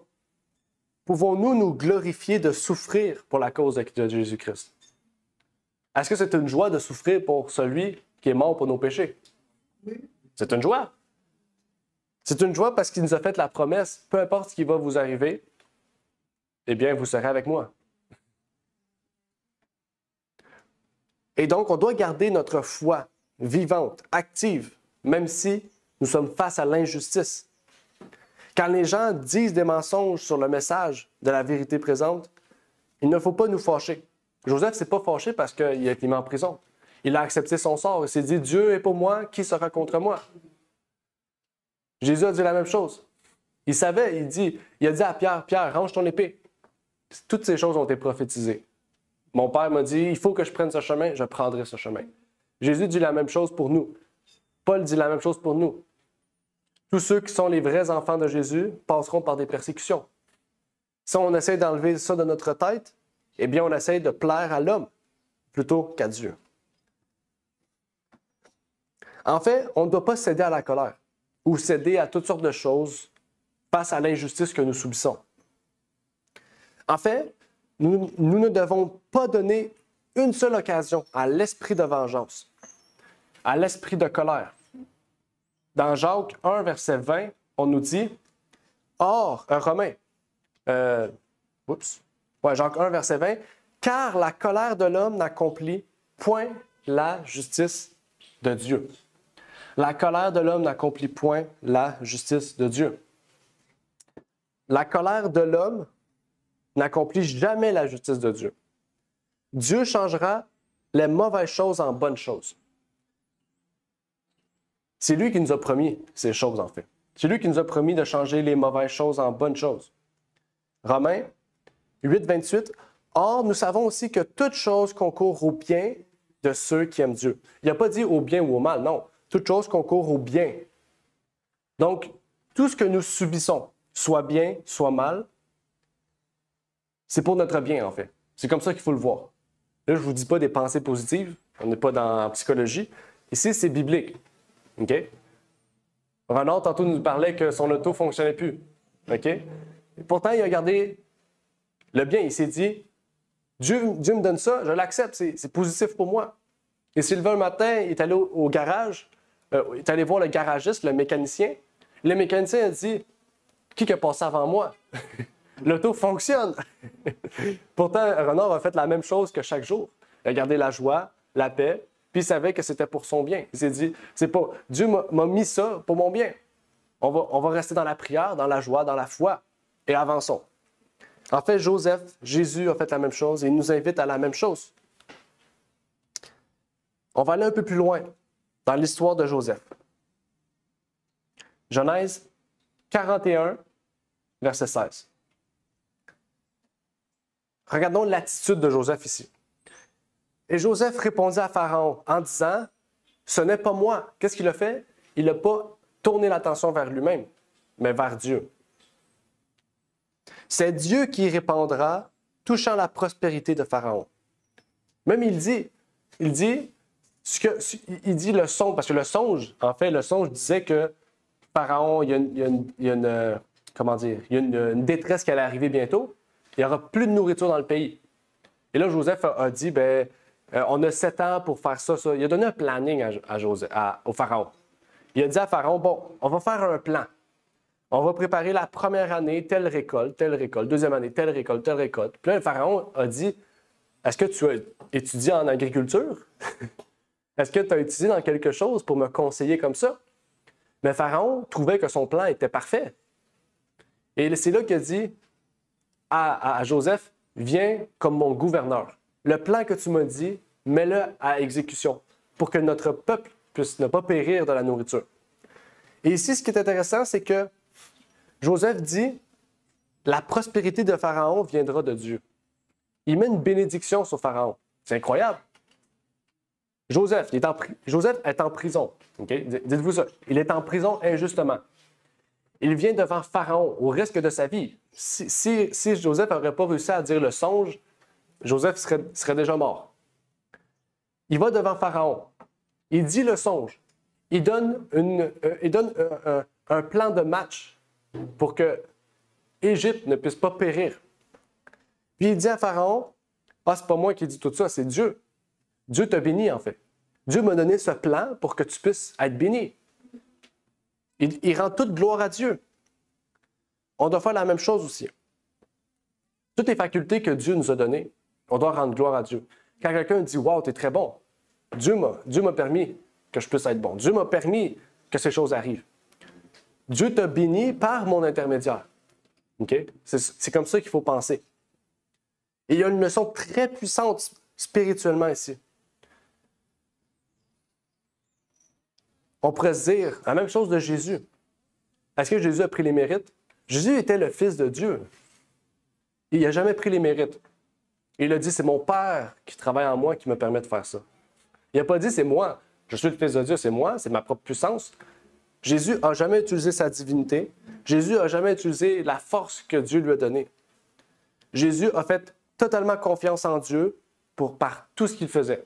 Pouvons-nous nous glorifier de souffrir pour la cause de Jésus-Christ? Est-ce que c'est une joie de souffrir pour celui qui est mort pour nos péchés? Oui. C'est une joie. C'est une joie parce qu'il nous a fait la promesse, peu importe ce qui va vous arriver, eh bien, vous serez avec moi. Et donc, on doit garder notre foi vivante, active, même si nous sommes face à l'injustice. Quand les gens disent des mensonges sur le message de la vérité présente, il ne faut pas nous fâcher. Joseph ne s'est pas fâché parce qu'il a été mis en prison. Il a accepté son sort. Il s'est dit, Dieu est pour moi, qui sera contre moi? Jésus a dit la même chose. Il savait, il a dit à Pierre, Pierre, range ton épée. Toutes ces choses ont été prophétisées. Mon père m'a dit, il faut que je prenne ce chemin, je prendrai ce chemin. Jésus dit la même chose pour nous. Paul dit la même chose pour nous. Tous ceux qui sont les vrais enfants de Jésus passeront par des persécutions. Si on essaie d'enlever ça de notre tête, eh bien, on essaie de plaire à l'homme plutôt qu'à Dieu. En fait, on ne doit pas céder à la colère ou céder à toutes sortes de choses face à l'injustice que nous subissons. En fait, nous ne devons pas donner une seule occasion à l'esprit de vengeance, à l'esprit de colère. Dans Jacques 1, verset 20, on nous dit, or, Jacques 1, verset 20, car la colère de l'homme n'accomplit point la justice de Dieu. La colère de l'homme n'accomplit point la justice de Dieu. La colère de l'homme n'accomplit jamais la justice de Dieu. Dieu changera les mauvaises choses en bonnes choses. C'est lui qui nous a promis ces choses, en fait. C'est lui qui nous a promis de changer les mauvaises choses en bonnes choses. Romains 8, 28. Or, nous savons aussi que toute chose concourt au bien de ceux qui aiment Dieu. Il n'a pas dit au bien ou au mal, non. Toute chose concourt au bien. Donc, tout ce que nous subissons, soit bien, soit mal, c'est pour notre bien, en fait. C'est comme ça qu'il faut le voir. Là, je ne vous dis pas des pensées positives. On n'est pas dans la psychologie. Ici, c'est biblique. OK? Renard, tantôt, nous parlait que son auto ne fonctionnait plus. OK? Et pourtant, il a gardé le bien. Il s'est dit, Dieu me donne ça, je l'accepte, c'est positif pour moi. Il s'est levé un matin, il est allé au garage, il est allé voir le garagiste, le mécanicien. Le mécanicien a dit, qui a passé avant moi? L'auto fonctionne. Pourtant, Renard a fait la même chose que chaque jour. Il a gardé la joie, la paix, puis il savait que c'était pour son bien. Il s'est dit, c'est pas, Dieu m'a mis ça pour mon bien. On va rester dans la prière, dans la joie, dans la foi, et avançons. En fait, Jésus a fait la même chose et il nous invite à la même chose. On va aller un peu plus loin dans l'histoire de Joseph. Genèse 41, verset 16. Regardons l'attitude de Joseph ici. Et Joseph répondit à Pharaon en disant, « Ce n'est pas moi. » Qu'est-ce qu'il a fait? Il n'a pas tourné l'attention vers lui-même, mais vers Dieu. C'est Dieu qui répondra, touchant la prospérité de Pharaon. Même il dit le songe, parce que le songe disait que Pharaon, il y a une détresse qui allait arriver bientôt. Il n'y aura plus de nourriture dans le pays. Et là, Joseph a dit, on a 7 ans pour faire ça. Il a donné un planning au Pharaon. Il a dit à Pharaon, bon, on va faire un plan. On va préparer la première année, telle récolte, deuxième année, telle récolte. Puis là, le Pharaon a dit, est-ce que tu as étudié en agriculture? Est-ce que tu as étudié dans quelque chose pour me conseiller comme ça? Mais Pharaon trouvait que son plan était parfait. Et c'est là qu'il a dit à Joseph, viens comme mon gouverneur. Le plan que tu m'as dit, mets-le à exécution pour que notre peuple puisse ne pas périr de la nourriture. Et ici, ce qui est intéressant, c'est que Joseph dit, la prospérité de Pharaon viendra de Dieu. Il met une bénédiction sur Pharaon. C'est incroyable. Joseph est en prison. Okay? Dites-vous ça. Il est en prison injustement. Il vient devant Pharaon au risque de sa vie. Si Joseph n'aurait pas réussi à dire le songe, Joseph serait déjà mort. Il va devant Pharaon. Il dit le songe. Il donne un plan de match pour que l'Égypte ne puisse pas périr. Puis il dit à Pharaon, « Ah, c'est pas moi qui dis tout ça, c'est Dieu. Dieu t'a béni, en fait. Dieu m'a donné ce plan pour que tu puisses être béni. » Il rend toute gloire à Dieu. On doit faire la même chose aussi. Toutes les facultés que Dieu nous a données, on doit rendre gloire à Dieu. Quand quelqu'un dit « Wow, t'es très bon », Dieu m'a permis que je puisse être bon. Dieu m'a permis que ces choses arrivent. Dieu t'a béni par mon intermédiaire. Okay? C'est comme ça qu'il faut penser. Et il y a une leçon très puissante spirituellement ici. On pourrait se dire la même chose de Jésus. Est-ce que Jésus a pris les mérites? Jésus était le Fils de Dieu. Il n'a jamais pris les mérites. Il a dit, c'est mon Père qui travaille en moi qui me permet de faire ça. Il n'a pas dit, c'est moi. Je suis le Fils de Dieu, c'est moi, c'est ma propre puissance. Jésus n'a jamais utilisé sa divinité. Jésus n'a jamais utilisé la force que Dieu lui a donnée. Jésus a fait totalement confiance en Dieu par tout ce qu'il faisait.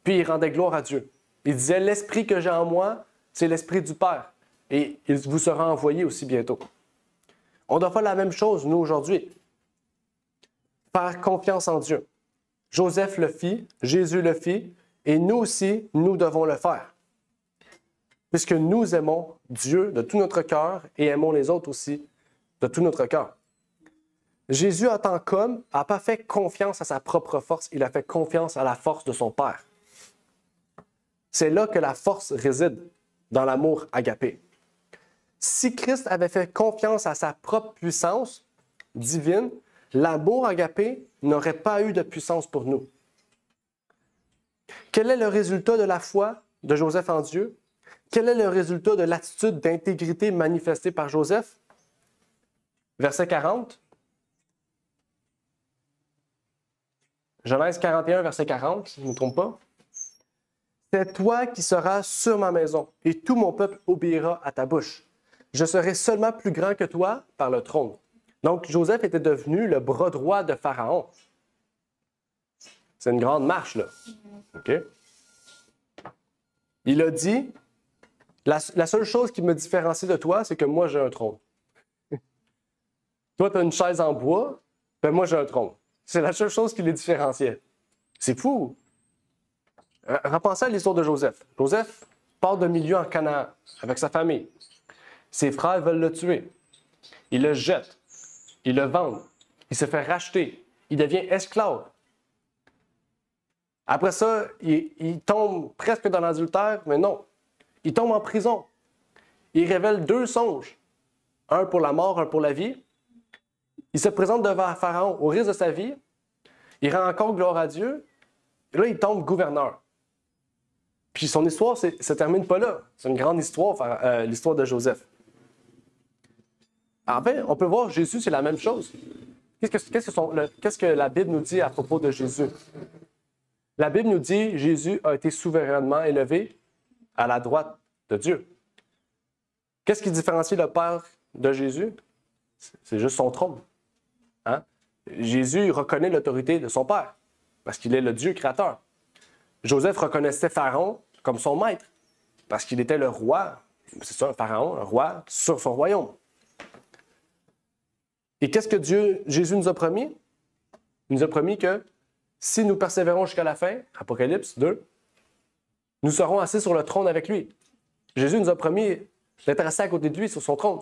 Puis il rendait gloire à Dieu. Il disait, l'esprit que j'ai en moi, c'est l'esprit du Père. Et il vous sera envoyé aussi bientôt. On doit faire la même chose, nous, aujourd'hui. Faire confiance en Dieu. Joseph le fit, Jésus le fit, et nous aussi, nous devons le faire. Puisque nous aimons Dieu de tout notre cœur et aimons les autres aussi de tout notre cœur. Jésus, en tant qu'homme, n'a pas fait confiance à sa propre force, il a fait confiance à la force de son Père. C'est là que la force réside, dans l'amour agapé. Si Christ avait fait confiance à sa propre puissance divine, l'amour agapé n'aurait pas eu de puissance pour nous. Quel est le résultat de la foi de Joseph en Dieu? Quel est le résultat de l'attitude d'intégrité manifestée par Joseph? Verset 40. Genèse 41, verset 40, si je ne me trompe pas. C'est toi qui seras sur ma maison, et tout mon peuple obéira à ta bouche. Je serai seulement plus grand que toi par le trône. Donc, Joseph était devenu le bras droit de Pharaon. C'est une grande marche, là. OK? Il a dit, la seule chose qui me différencie de toi, c'est que moi, j'ai un trône. Toi, tu as une chaise en bois, ben moi, j'ai un trône. C'est la seule chose qui les différenciait. C'est fou. Repensez à l'histoire de Joseph. Joseph part de milieu en Canaan avec sa famille. Ses frères veulent le tuer. Ils le jettent. Ils le vendent. Il se fait racheter. Il devient esclave. Après ça, il tombe presque dans l'adultère, mais non. Il tombe en prison. Il révèle 2 songes. Un pour la mort, un pour la vie. Il se présente devant Pharaon au risque de sa vie. Il rend encore gloire à Dieu. Et là, il tombe gouverneur. Puis son histoire ne se termine pas là. C'est une grande histoire, l'histoire de Joseph. En fait, on peut voir Jésus, c'est la même chose. Qu'est-ce que la Bible nous dit à propos de Jésus? La Bible nous dit Jésus a été souverainement élevé à la droite de Dieu. Qu'est-ce qui différencie le Père de Jésus? C'est juste son trône. Hein? Jésus reconnaît l'autorité de son Père parce qu'il est le Dieu créateur. Joseph reconnaissait Pharaon comme son maître parce qu'il était le roi, c'est ça, Pharaon, un roi sur son royaume. Et qu'est-ce que Jésus nous a promis? Il nous a promis que si nous persévérons jusqu'à la fin, Apocalypse 2, nous serons assis sur le trône avec lui. Jésus nous a promis d'être assis à côté de lui sur son trône.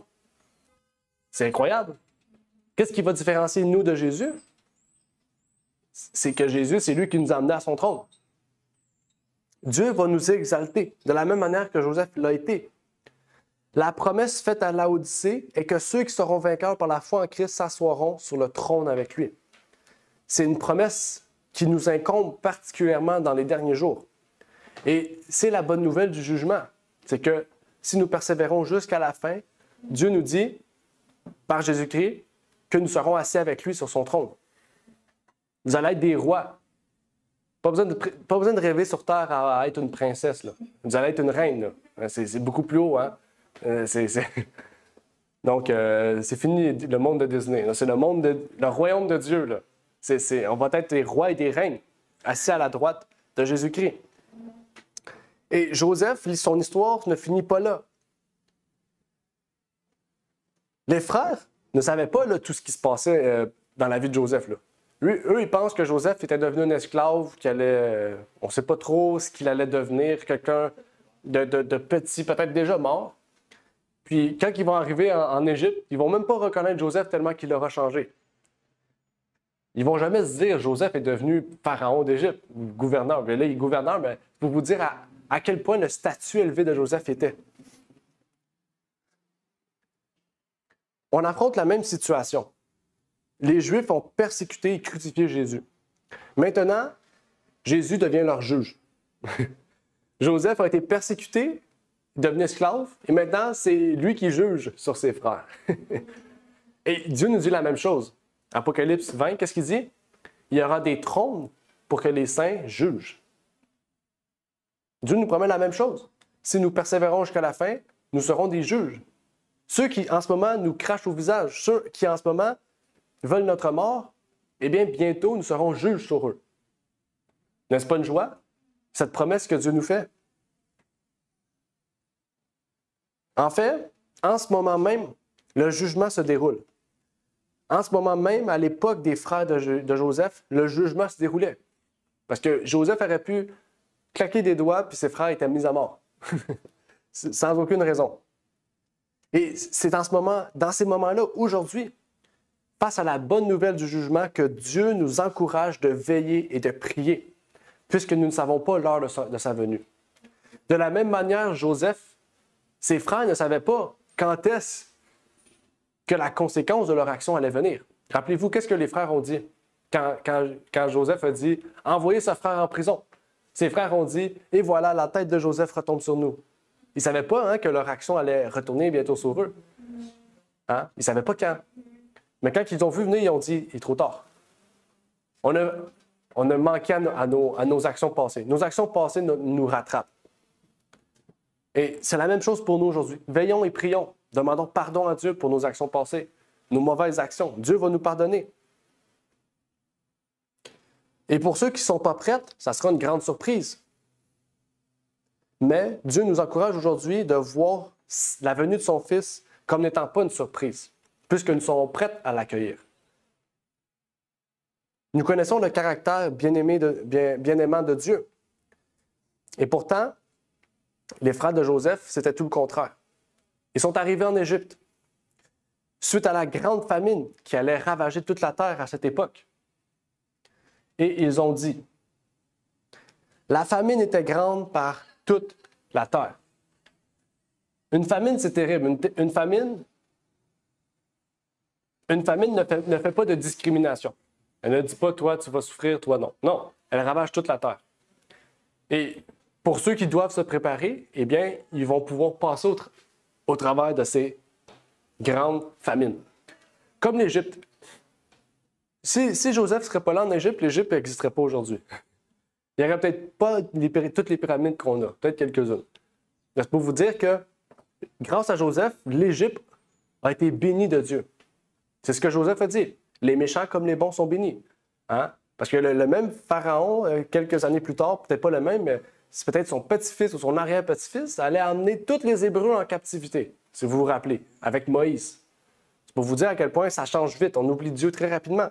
C'est incroyable. Qu'est-ce qui va différencier nous de Jésus? C'est que Jésus, c'est lui qui nous a amenés à son trône. Dieu va nous exalter de la même manière que Joseph l'a été. La promesse faite à Laodicée est que ceux qui seront vainqueurs par la foi en Christ s'assoiront sur le trône avec lui. C'est une promesse qui nous incombe particulièrement dans les derniers jours. Et c'est la bonne nouvelle du jugement. C'est que si nous persévérons jusqu'à la fin, Dieu nous dit, par Jésus-Christ, que nous serons assis avec lui sur son trône. Vous allez être des rois. Pas besoin de rêver sur terre à être une princesse. Là. Vous allez être une reine. Là. C'est beaucoup plus haut. Hein? Donc, c'est fini le monde de Disney. Là. C'est le royaume de Dieu. Là. On va être des rois et des reines, assis à la droite de Jésus-Christ. Et Joseph, son histoire ne finit pas là. Les frères ne savaient pas là, tout ce qui se passait dans la vie de Joseph. Là. Eux, ils pensent que Joseph était devenu un esclave, on ne sait pas trop ce qu'il allait devenir, quelqu'un de petit, peut-être déjà mort. Puis quand ils vont arriver en Égypte, ils ne vont même pas reconnaître Joseph tellement qu'il aura changé. Ils ne vont jamais se dire Joseph est devenu pharaon d'Égypte, ou gouverneur. Mais là, il est gouverneur, mais pour vous dire à quel point le statut élevé de Joseph était. On affronte la même situation. Les Juifs ont persécuté et crucifié Jésus. Maintenant, Jésus devient leur juge. Joseph a été persécuté, devenu esclave, et maintenant, c'est lui qui juge sur ses frères. Et Dieu nous dit la même chose. Apocalypse 20, qu'est-ce qu'il dit? Il y aura des trônes pour que les saints jugent. Dieu nous promet la même chose. Si nous persévérons jusqu'à la fin, nous serons des juges. Ceux qui, en ce moment, nous crachent au visage, ceux qui, en ce moment, veulent notre mort, eh bien, bientôt, nous serons juges sur eux. N'est-ce pas une joie? Cette promesse que Dieu nous fait. En fait, en ce moment même, le jugement se déroule. En ce moment même, à l'époque des frères de Joseph, le jugement se déroulait. Parce que Joseph aurait pu claquer des doigts, puis ses frères étaient mis à mort. Sans aucune raison. Et c'est dans ces moments-là, aujourd'hui, face à la bonne nouvelle du jugement, que Dieu nous encourage de veiller et de prier, puisque nous ne savons pas l'heure de sa venue. De la même manière, Joseph, ses frères ne savaient pas quand est-ce que la conséquence de leur action allait venir. Rappelez-vous, qu'est-ce que les frères ont dit quand Joseph a dit « Envoyez ce frère en prison ». Ses frères ont dit « Et voilà, la tête de Joseph retombe sur nous ». Ils ne savaient pas que leur action allait retourner bientôt sur eux. Ils ne savaient pas quand. Mais quand ils ont vu venir, ils ont dit « Il est trop tard ». On a manqué à nos actions passées. Nos actions passées nous rattrapent. Et c'est la même chose pour nous aujourd'hui. Veillons et prions. Demandons pardon à Dieu pour nos actions passées, nos mauvaises actions. Dieu va nous pardonner. Et pour ceux qui ne sont pas prêts, ça sera une grande surprise. Mais Dieu nous encourage aujourd'hui de voir la venue de son Fils comme n'étant pas une surprise, puisque nous sommes prêts à l'accueillir. Nous connaissons le caractère bien-aimant de Dieu. Et pourtant, les frères de Joseph, c'était tout le contraire. Ils sont arrivés en Égypte suite à la grande famine qui allait ravager toute la terre à cette époque. Et ils ont dit, la famine était grande par toute la terre. Une famine, c'est terrible. Une famine ne fait pas de discrimination. Elle ne dit pas, toi, tu vas souffrir, toi, non. Non, elle ravage toute la terre. Et pour ceux qui doivent se préparer, eh bien, ils vont pouvoir passer au travers de ces grandes famines. Comme l'Égypte. Si Joseph ne serait pas là en Égypte, l'Égypte n'existerait pas aujourd'hui. Il n'y aurait peut-être pas toutes les pyramides qu'on a, peut-être quelques-unes. C'est pour vous dire que, grâce à Joseph, l'Égypte a été bénie de Dieu. C'est ce que Joseph a dit. Les méchants comme les bons sont bénis. Parce que le même Pharaon, quelques années plus tard, peut-être pas le même, mais c'est peut-être son petit-fils ou son arrière-petit-fils, allait emmener tous les Hébreux en captivité, si vous vous rappelez, avec Moïse. C'est pour vous dire à quel point ça change vite. On oublie Dieu très rapidement.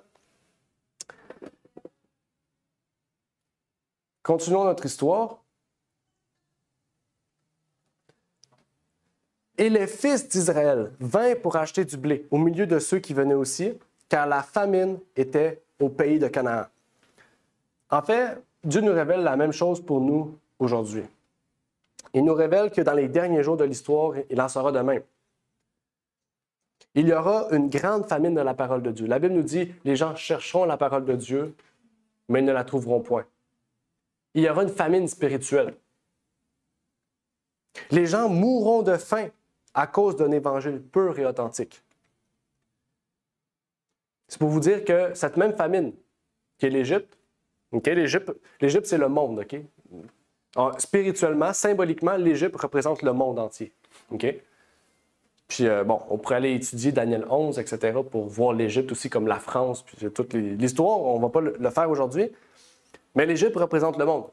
Continuons notre histoire. Et les fils d'Israël vinrent pour acheter du blé au milieu de ceux qui venaient aussi, car la famine était au pays de Canaan. En fait, Dieu nous révèle la même chose pour nous aujourd'hui. Il nous révèle que dans les derniers jours de l'histoire, il en sera de même. Il y aura une grande famine de la parole de Dieu. La Bible nous dit, les gens chercheront la parole de Dieu, mais ils ne la trouveront point. Il y aura une famine spirituelle. Les gens mourront de faim à cause d'un évangile pur et authentique. C'est pour vous dire que cette même famine, qui est l'Égypte, l'Égypte, c'est le monde, OK? Alors, spirituellement, symboliquement, l'Égypte représente le monde entier. OK? Puis, on pourrait aller étudier Daniel 11, etc., pour voir l'Égypte aussi comme la France, puis toute l'histoire. On ne va pas le faire aujourd'hui. Mais l'Égypte représente le monde.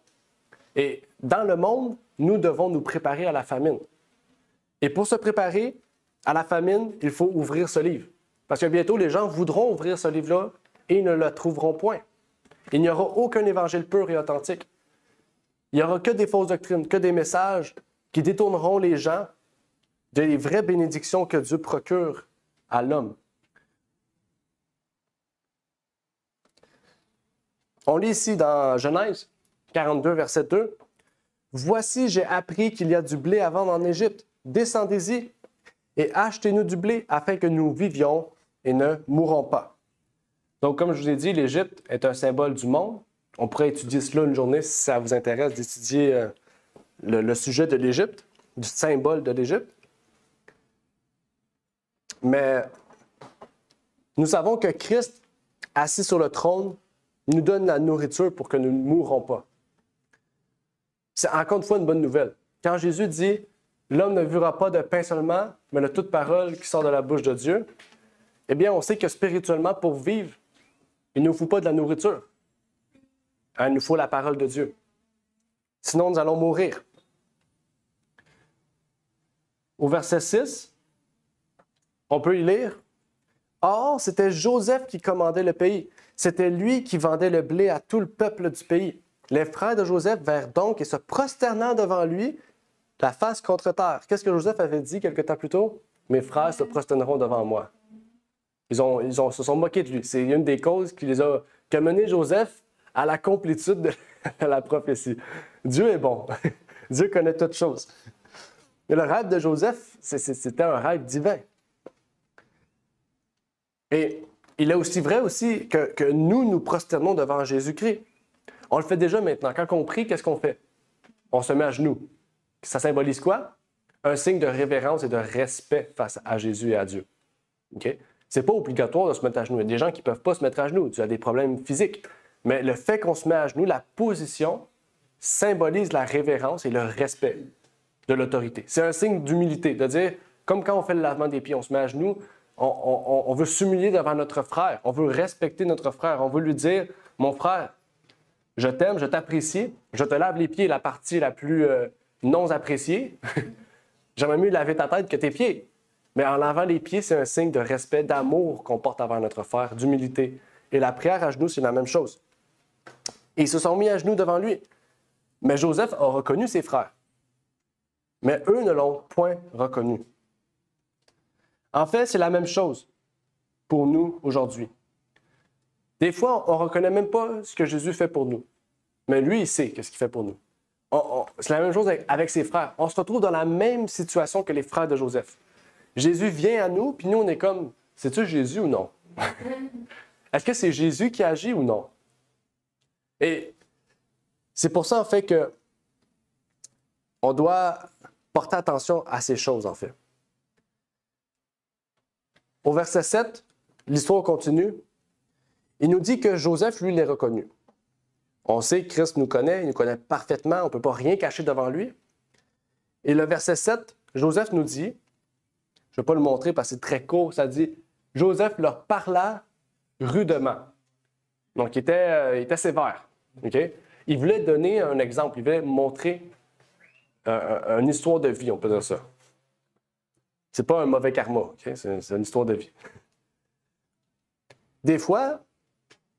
Et dans le monde, nous devons nous préparer à la famine. Et pour se préparer à la famine, il faut ouvrir ce livre. Parce que bientôt, les gens voudront ouvrir ce livre-là et ils ne le trouveront point. Il n'y aura aucun évangile pur et authentique. Il n'y aura que des fausses doctrines, que des messages qui détourneront les gens des vraies bénédictions que Dieu procure à l'homme. On lit ici dans Genèse 42, verset 2. « Voici, j'ai appris qu'il y a du blé à vendre en Égypte. Descendez-y et achetez-nous du blé afin que nous vivions et ne mourrons pas. » Donc, comme je vous ai dit, l'Égypte est un symbole du monde. On pourrait étudier cela une journée si ça vous intéresse d'étudier le sujet de l'Égypte, du symbole de l'Égypte. Mais nous savons que Christ, assis sur le trône, nous donne la nourriture pour que nous ne mourrons pas. C'est encore une fois une bonne nouvelle. Quand Jésus dit « L'homme ne vivra pas de pain seulement, mais de toute parole qui sort de la bouche de Dieu », eh bien, on sait que spirituellement, pour vivre, il ne nous faut pas de la nourriture. Il nous faut la parole de Dieu. Sinon, nous allons mourir. Au verset 6, on peut y lire « Or, c'était Joseph qui commandait le pays. C'était lui qui vendait le blé à tout le peuple du pays. Les frères de Joseph vinrent donc et se prosternant devant lui, la face contre terre. Qu'est-ce que Joseph avait dit quelque temps plus tôt? Mes frères se prosterneront devant moi. Se sont moqués de lui. C'est une des causes qui a mené Joseph à la complétude de la prophétie. Dieu est bon. Dieu connaît toutes choses. Mais le rêve de Joseph, c'était un rêve divin. Et il est aussi vrai aussi que nous prosternons devant Jésus-Christ. On le fait déjà maintenant. Quand on prie, qu'est-ce qu'on fait? On se met à genoux. Ça symbolise quoi? Un signe de révérence et de respect face à Jésus et à Dieu. OK? C'est pas obligatoire de se mettre à genoux. Il y a des gens qui ne peuvent pas se mettre à genoux. Tu as des problèmes physiques. Mais le fait qu'on se met à genoux, la position symbolise la révérence et le respect de l'autorité. C'est un signe d'humilité, de dire, comme quand on fait le lavement des pieds, on se met à genoux, on veut s'humilier devant notre frère, on veut respecter notre frère, on veut lui dire, mon frère, je t'aime, je t'apprécie, je te lave les pieds, la partie la plus non appréciée. J'aimerais mieux laver ta tête que tes pieds. Mais en lavant les pieds, c'est un signe de respect, d'amour qu'on porte envers notre frère, d'humilité. Et la prière à genoux, c'est la même chose. Et ils se sont mis à genoux devant lui. Mais Joseph a reconnu ses frères. Mais eux ne l'ont point reconnu. En fait, c'est la même chose pour nous aujourd'hui. Des fois, on ne reconnaît même pas ce que Jésus fait pour nous. Mais lui, il sait ce qu'il fait pour nous. C'est la même chose avec ses frères. On se retrouve dans la même situation que les frères de Joseph. Jésus vient à nous, puis nous, on est comme, c'est-tu Jésus ou non? Est-ce que c'est Jésus qui agit ou non? Et c'est pour ça, en fait, que on doit porter attention à ces choses, en fait. Au verset 7, l'histoire continue. Il nous dit que Joseph, lui, l'est reconnu. On sait que Christ nous connaît, il nous connaît parfaitement, on ne peut pas rien cacher devant lui. Et le verset 7, Joseph nous dit, je ne vais pas le montrer parce que c'est très court, ça dit, Joseph leur parla rudement. Donc, il était sévère. Okay? Il voulait donner un exemple, il voulait montrer une histoire de vie, on peut dire ça. C'est pas un mauvais karma, okay? C'est une histoire de vie. Des fois,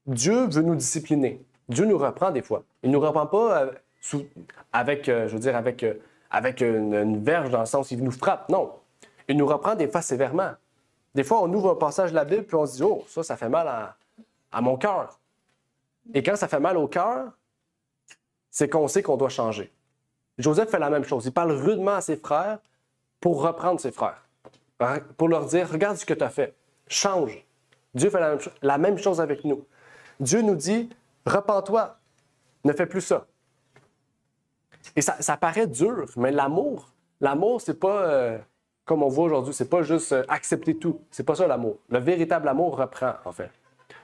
Dieu veut nous discipliner. Dieu nous reprend des fois. Il ne nous reprend pas avec une verge dans le sens où il nous frappe. Non. Il nous reprend des fois sévèrement. Des fois, on ouvre un passage de la Bible puis on se dit « Oh, ça fait mal à mon cœur. » Et quand ça fait mal au cœur, c'est qu'on sait qu'on doit changer. Joseph fait la même chose. Il parle rudement à ses frères pour reprendre ses frères. Pour leur dire « Regarde ce que tu as fait. Change. » Dieu fait la même chose avec nous. Dieu nous dit « Repens-toi. Ne fais plus ça. » Et ça paraît dur, mais l'amour, c'est pas, comme on voit aujourd'hui, c'est pas juste accepter tout. C'est pas ça l'amour. Le véritable amour reprend, en fait.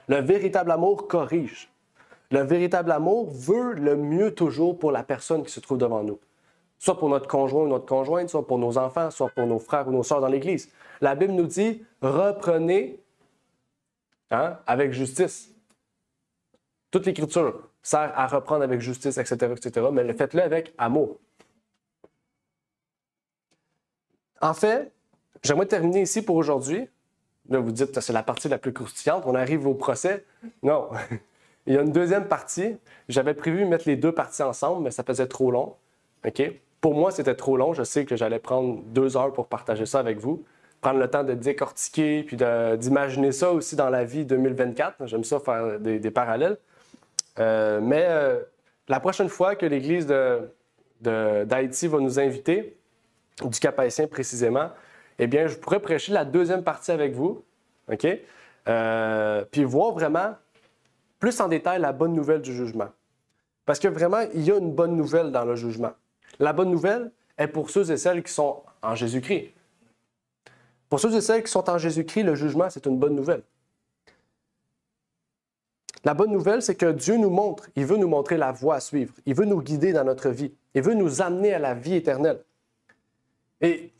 Le véritable amour corrige. Le véritable amour veut le mieux toujours pour la personne qui se trouve devant nous. Soit pour notre conjoint ou notre conjointe, soit pour nos enfants, soit pour nos frères ou nos sœurs dans l'Église. La Bible nous dit « Reprenez avec justice ». Toute l'Écriture sert à reprendre avec justice, etc., mais faites-le avec amour. En fait, j'aimerais terminer ici pour aujourd'hui. Là, vous dites, c'est la partie la plus croustillante, on arrive au procès. Non, il y a une deuxième partie. J'avais prévu mettre les deux parties ensemble, mais ça faisait trop long. Okay? Pour moi, c'était trop long. Je sais que j'allais prendre 2 heures pour partager ça avec vous. Prendre le temps de décortiquer, puis d'imaginer ça aussi dans la vie 2024. J'aime ça faire des parallèles. Mais la prochaine fois que l'Église d'Haïti va nous inviter, du Cap-Haïtien précisément, eh bien, je pourrais prêcher la deuxième partie avec vous, OK? Puis voir vraiment plus en détail la bonne nouvelle du jugement. Parce que vraiment, il y a une bonne nouvelle dans le jugement. La bonne nouvelle est pour ceux et celles qui sont en Jésus-Christ. Pour ceux et celles qui sont en Jésus-Christ, le jugement, c'est une bonne nouvelle. La bonne nouvelle, c'est que Dieu nous montre, il veut nous montrer la voie à suivre. Il veut nous guider dans notre vie. Il veut nous amener à la vie éternelle. Et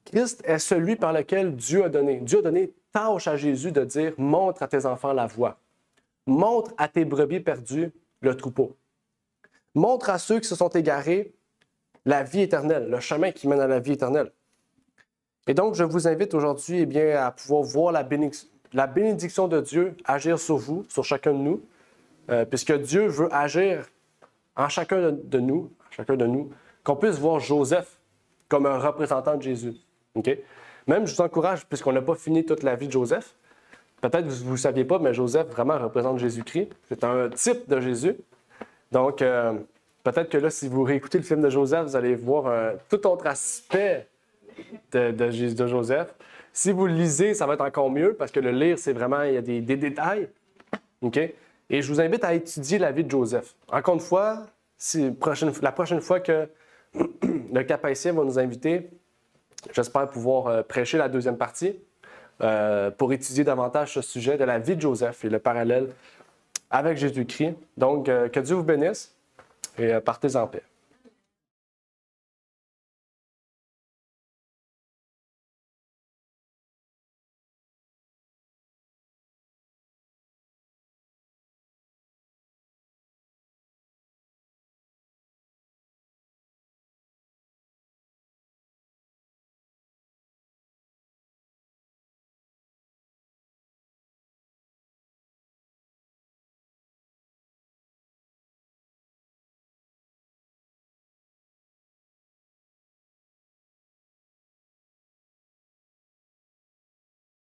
Christ est celui par lequel Dieu a donné. Dieu a donné tâche à Jésus de dire « Montre à tes enfants la voie. Montre à tes brebis perdues le troupeau. Montre à ceux qui se sont égarés la vie éternelle, le chemin qui mène à la vie éternelle. » Et donc, je vous invite aujourd'hui à pouvoir voir la bénédiction de Dieu agir sur vous, sur chacun de nous, puisque Dieu veut agir en chacun de nous, qu'on puisse voir Joseph comme un représentant de Jésus. Okay? Même, je vous encourage, puisqu'on n'a pas fini toute la vie de Joseph, peut-être que vous ne le saviez pas, mais Joseph vraiment représente Jésus-Christ. C'est un type de Jésus. Donc, peut-être que là, si vous réécoutez le film de Joseph, vous allez voir un tout autre aspect de Joseph. Si vous le lisez, ça va être encore mieux, parce que le lire, c'est vraiment, il y a des détails. Okay? Et je vous invite à étudier la vie de Joseph. Encore une fois, la prochaine fois que le Cap-Haïtien va nous inviter, j'espère pouvoir prêcher la deuxième partie pour étudier davantage ce sujet de la vie de Joseph et le parallèle avec Jésus-Christ. Donc, que Dieu vous bénisse et partez en paix.